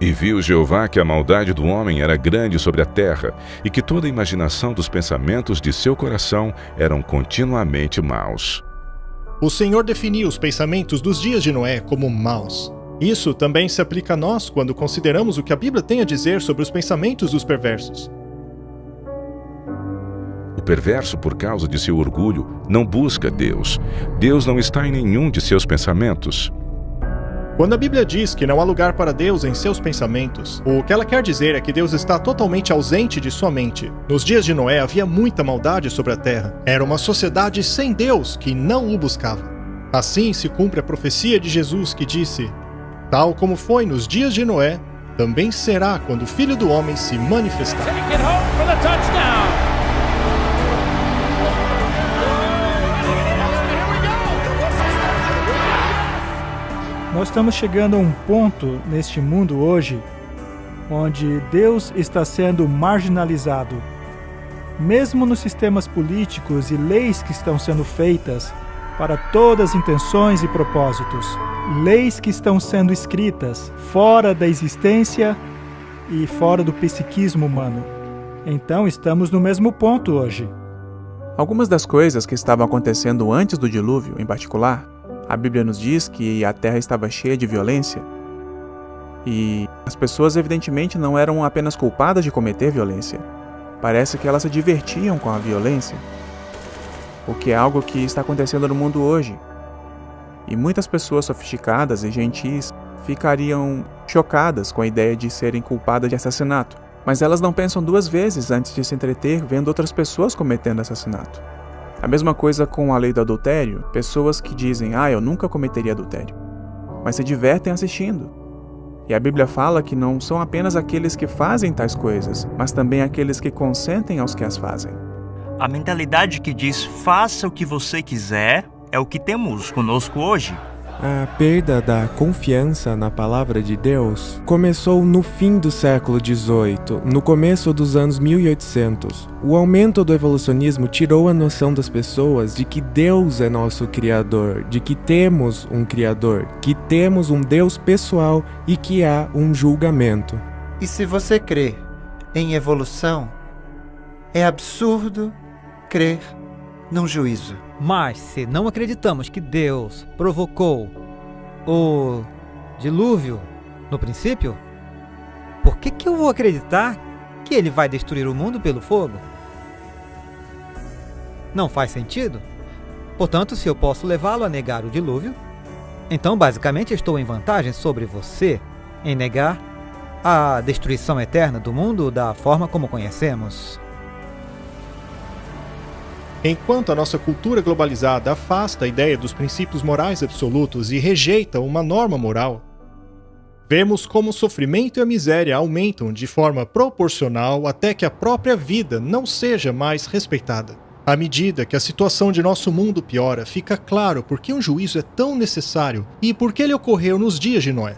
E viu Jeová que a maldade do homem era grande sobre a terra, e que toda a imaginação dos pensamentos de seu coração eram continuamente maus. O Senhor definiu os pensamentos dos dias de Noé como maus. Isso também se aplica a nós quando consideramos o que a Bíblia tem a dizer sobre os pensamentos dos perversos. O perverso, por causa de seu orgulho, não busca Deus. Deus não está em nenhum de seus pensamentos. Quando a Bíblia diz que não há lugar para Deus em seus pensamentos, o que ela quer dizer é que Deus está totalmente ausente de sua mente. Nos dias de Noé havia muita maldade sobre a terra. Era uma sociedade sem Deus que não o buscava. Assim se cumpre a profecia de Jesus que disse: tal como foi nos dias de Noé, também será quando o Filho do Homem se manifestar. Nós estamos chegando a um ponto neste mundo hoje onde Deus está sendo marginalizado. Mesmo nos sistemas políticos e leis que estão sendo feitas para todas as intenções e propósitos, leis que estão sendo escritas fora da existência e fora do psiquismo humano. Então estamos no mesmo ponto hoje. Algumas das coisas que estavam acontecendo antes do dilúvio, em particular, a Bíblia nos diz que a terra estava cheia de violência e as pessoas evidentemente não eram apenas culpadas de cometer violência. Parece que elas se divertiam com a violência, o que é algo que está acontecendo no mundo hoje. E muitas pessoas sofisticadas e gentis ficariam chocadas com a ideia de serem culpadas de assassinato, mas elas não pensam duas vezes antes de se entreter vendo outras pessoas cometendo assassinato. A mesma coisa com a lei do adultério, pessoas que dizem, eu nunca cometeria adultério, mas se divertem assistindo. E a Bíblia fala que não são apenas aqueles que fazem tais coisas, mas também aqueles que consentem aos que as fazem. A mentalidade que diz faça o que você quiser é o que temos conosco hoje. A perda da confiança na palavra de Deus começou no fim do século XVIII, no começo dos anos 1800. O aumento do evolucionismo tirou a noção das pessoas de que Deus é nosso Criador, de que temos um Criador, que temos um Deus pessoal e que há um julgamento. E se você crê em evolução, é absurdo crer num juízo. Mas se não acreditamos que Deus provocou o dilúvio no princípio, por que eu vou acreditar que ele vai destruir o mundo pelo fogo? Não faz sentido. Portanto, se eu posso levá-lo a negar o dilúvio, então basicamente estou em vantagem sobre você em negar a destruição eterna do mundo da forma como conhecemos. Enquanto a nossa cultura globalizada afasta a ideia dos princípios morais absolutos e rejeita uma norma moral, vemos como o sofrimento e a miséria aumentam de forma proporcional até que a própria vida não seja mais respeitada. À medida que a situação de nosso mundo piora, fica claro por que um juízo é tão necessário e por que ele ocorreu nos dias de Noé.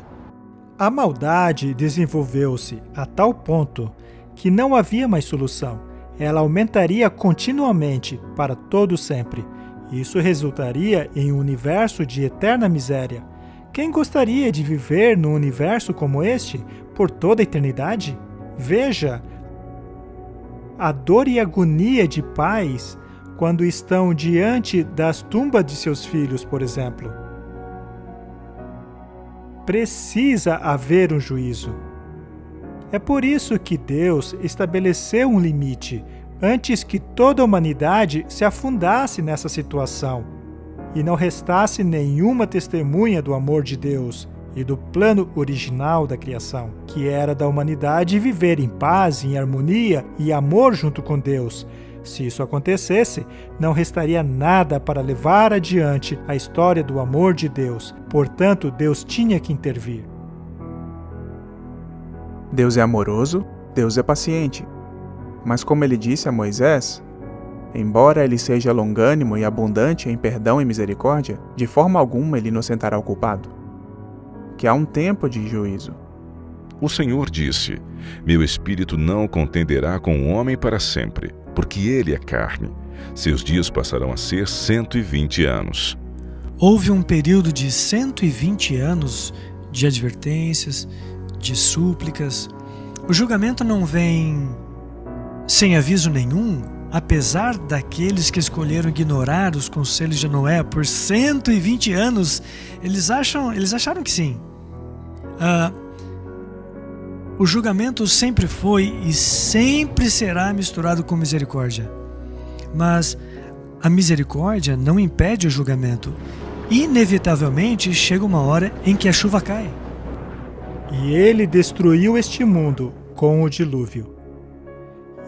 A maldade desenvolveu-se a tal ponto que não havia mais solução. Ela aumentaria continuamente para todo sempre. Isso resultaria em um universo de eterna miséria. Quem gostaria de viver num universo como este por toda a eternidade? Veja a dor e agonia de pais quando estão diante das tumbas de seus filhos, por exemplo. Precisa haver um juízo. É por isso que Deus estabeleceu um limite antes que toda a humanidade se afundasse nessa situação e não restasse nenhuma testemunha do amor de Deus e do plano original da criação, que era da humanidade viver em paz, em harmonia e amor junto com Deus. Se isso acontecesse, não restaria nada para levar adiante a história do amor de Deus. Portanto, Deus tinha que intervir. Deus é amoroso, Deus é paciente. Mas como ele disse a Moisés, embora ele seja longânimo e abundante em perdão e misericórdia, de forma alguma ele inocentará o culpado. Que há um tempo de juízo. O Senhor disse: Meu espírito não contenderá com o homem para sempre, porque ele é carne. Seus dias passarão a ser 120 anos. Houve um período de 120 anos de advertências, de súplicas. O julgamento não vem sem aviso nenhum, apesar daqueles que escolheram ignorar os conselhos de Noé por 120 anos. Eles acharam que sim. O julgamento sempre foi e sempre será misturado com misericórdia. Mas a misericórdia não impede o julgamento. Inevitavelmente chega uma hora em que a chuva cai. E ele destruiu este mundo com o dilúvio.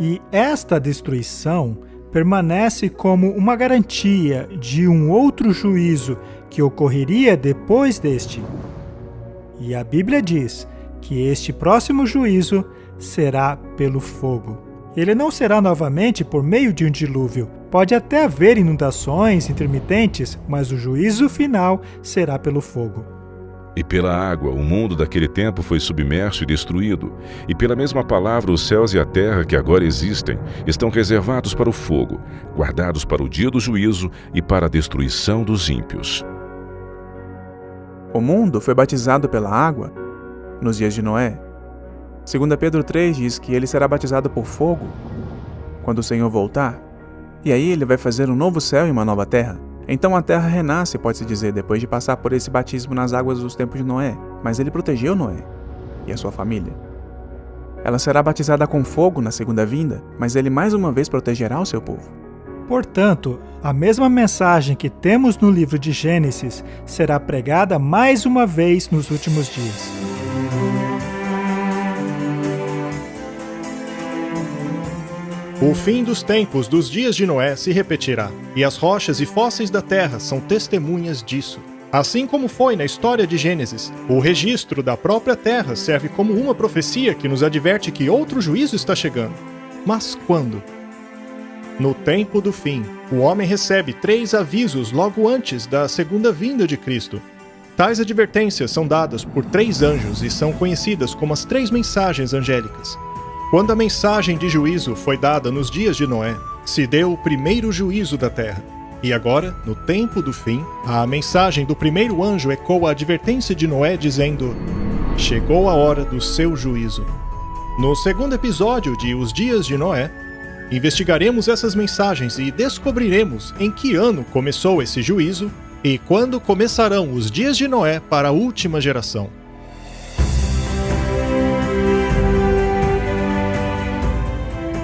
E esta destruição permanece como uma garantia de um outro juízo que ocorreria depois deste. E a Bíblia diz que este próximo juízo será pelo fogo. Ele não será novamente por meio de um dilúvio. Pode até haver inundações intermitentes, mas o juízo final será pelo fogo. E pela água, o mundo daquele tempo foi submerso e destruído. E pela mesma palavra, os céus e a terra que agora existem estão reservados para o fogo, guardados para o dia do juízo e para a destruição dos ímpios. O mundo foi batizado pela água nos dias de Noé. 2 Pedro 3 diz que ele será batizado por fogo quando o Senhor voltar. E aí ele vai fazer um novo céu e uma nova terra. Então a terra renasce, pode-se dizer, depois de passar por esse batismo nas águas dos tempos de Noé. Mas ele protegeu Noé e a sua família. Ela será batizada com fogo na segunda vinda, mas ele mais uma vez protegerá o seu povo. Portanto, a mesma mensagem que temos no livro de Gênesis será pregada mais uma vez nos últimos dias. O fim dos tempos dos dias de Noé se repetirá, e as rochas e fósseis da terra são testemunhas disso. Assim como foi na história de Gênesis, o registro da própria terra serve como uma profecia que nos adverte que outro juízo está chegando. Mas quando? No tempo do fim, o homem recebe 3 avisos logo antes da segunda vinda de Cristo. Tais advertências são dadas por 3 anjos e são conhecidas como as 3 mensagens angélicas. Quando a mensagem de juízo foi dada nos dias de Noé, se deu o primeiro juízo da terra. E agora, no tempo do fim, a mensagem do primeiro anjo ecoa a advertência de Noé dizendo: chegou a hora do seu juízo. No segundo episódio de Os Dias de Noé, investigaremos essas mensagens e descobriremos em que ano começou esse juízo e quando começarão os dias de Noé para a última geração.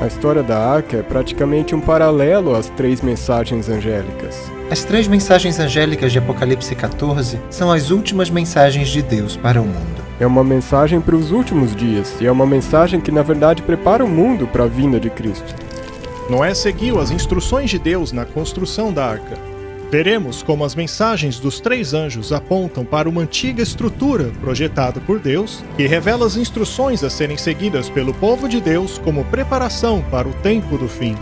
A história da Arca é praticamente um paralelo às 3 mensagens angélicas. As 3 mensagens angélicas de Apocalipse 14 são as últimas mensagens de Deus para o mundo. É uma mensagem para os últimos dias, e é uma mensagem que na verdade prepara o mundo para a vinda de Cristo. Noé seguiu as instruções de Deus na construção da arca. Veremos como as mensagens dos 3 anjos apontam para uma antiga estrutura projetada por Deus, que revela as instruções a serem seguidas pelo povo de Deus como preparação para o tempo do fim.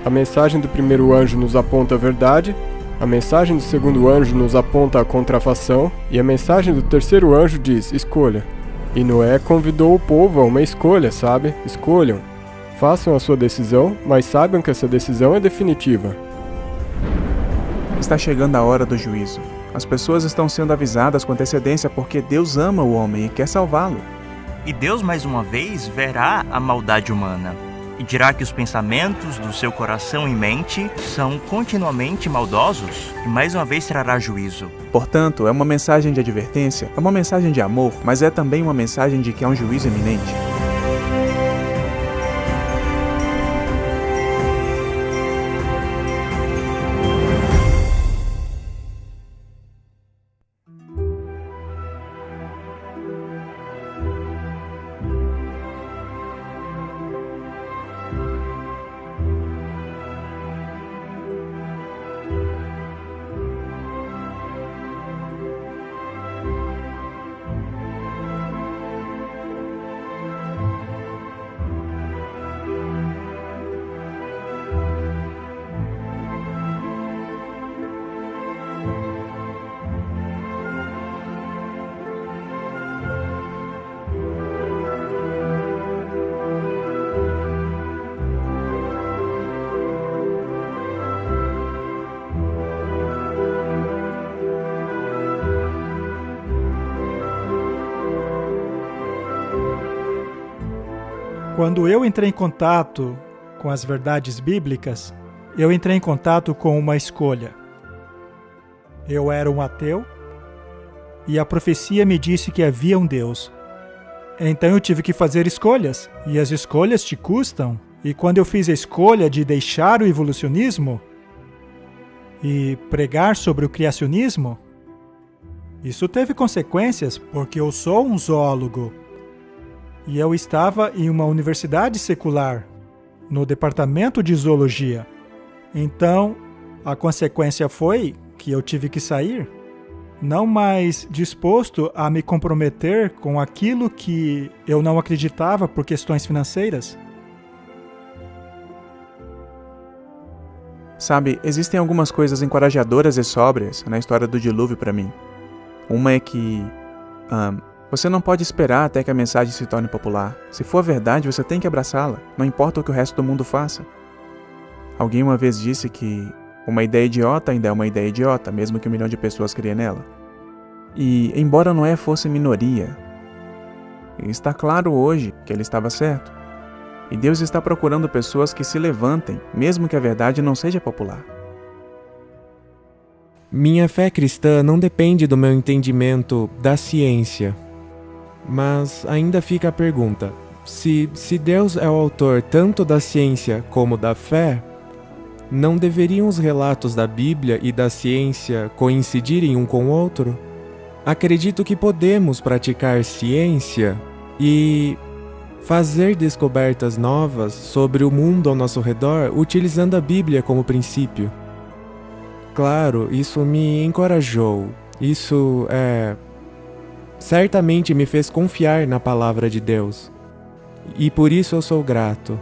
A mensagem do primeiro anjo nos aponta a verdade, a mensagem do segundo anjo nos aponta a contrafação, e a mensagem do terceiro anjo diz: escolha. E Noé convidou o povo a uma escolha, sabe? Escolham. Façam a sua decisão, mas saibam que essa decisão é definitiva. Está chegando a hora do juízo. As pessoas estão sendo avisadas com antecedência porque Deus ama o homem e quer salvá-lo. E Deus mais uma vez verá a maldade humana e dirá que os pensamentos do seu coração e mente são continuamente maldosos e mais uma vez trará juízo. Portanto, é uma mensagem de advertência, é uma mensagem de amor, mas é também uma mensagem de que há um juízo iminente. Quando eu entrei em contato com as verdades bíblicas, eu entrei em contato com uma escolha. Eu era um ateu e a profecia me disse que havia um Deus. Então eu tive que fazer escolhas, e as escolhas te custam. E quando eu fiz a escolha de deixar o evolucionismo e pregar sobre o criacionismo, isso teve consequências, porque eu sou um zoólogo. E eu estava em uma universidade secular, no departamento de zoologia. Então, a consequência foi que eu tive que sair, não mais disposto a me comprometer com aquilo que eu não acreditava por questões financeiras. Sabe, existem algumas coisas encorajadoras e sóbrias na história do dilúvio para mim. Uma é que você não pode esperar até que a mensagem se torne popular. Se for verdade, você tem que abraçá-la, não importa o que o resto do mundo faça. Alguém uma vez disse que uma ideia idiota ainda é uma ideia idiota, mesmo que 1 milhão de pessoas criem nela. E, embora Noé fosse minoria, está claro hoje que ele estava certo. E Deus está procurando pessoas que se levantem, mesmo que a verdade não seja popular. Minha fé cristã não depende do meu entendimento da ciência. Mas ainda fica a pergunta: se Deus é o autor tanto da ciência como da fé, não deveriam os relatos da Bíblia e da ciência coincidirem um com o outro? Acredito que podemos praticar ciência e fazer descobertas novas sobre o mundo ao nosso redor utilizando a Bíblia como princípio. Claro, isso me encorajou. Isso certamente me fez confiar na palavra de Deus. E por isso eu sou grato.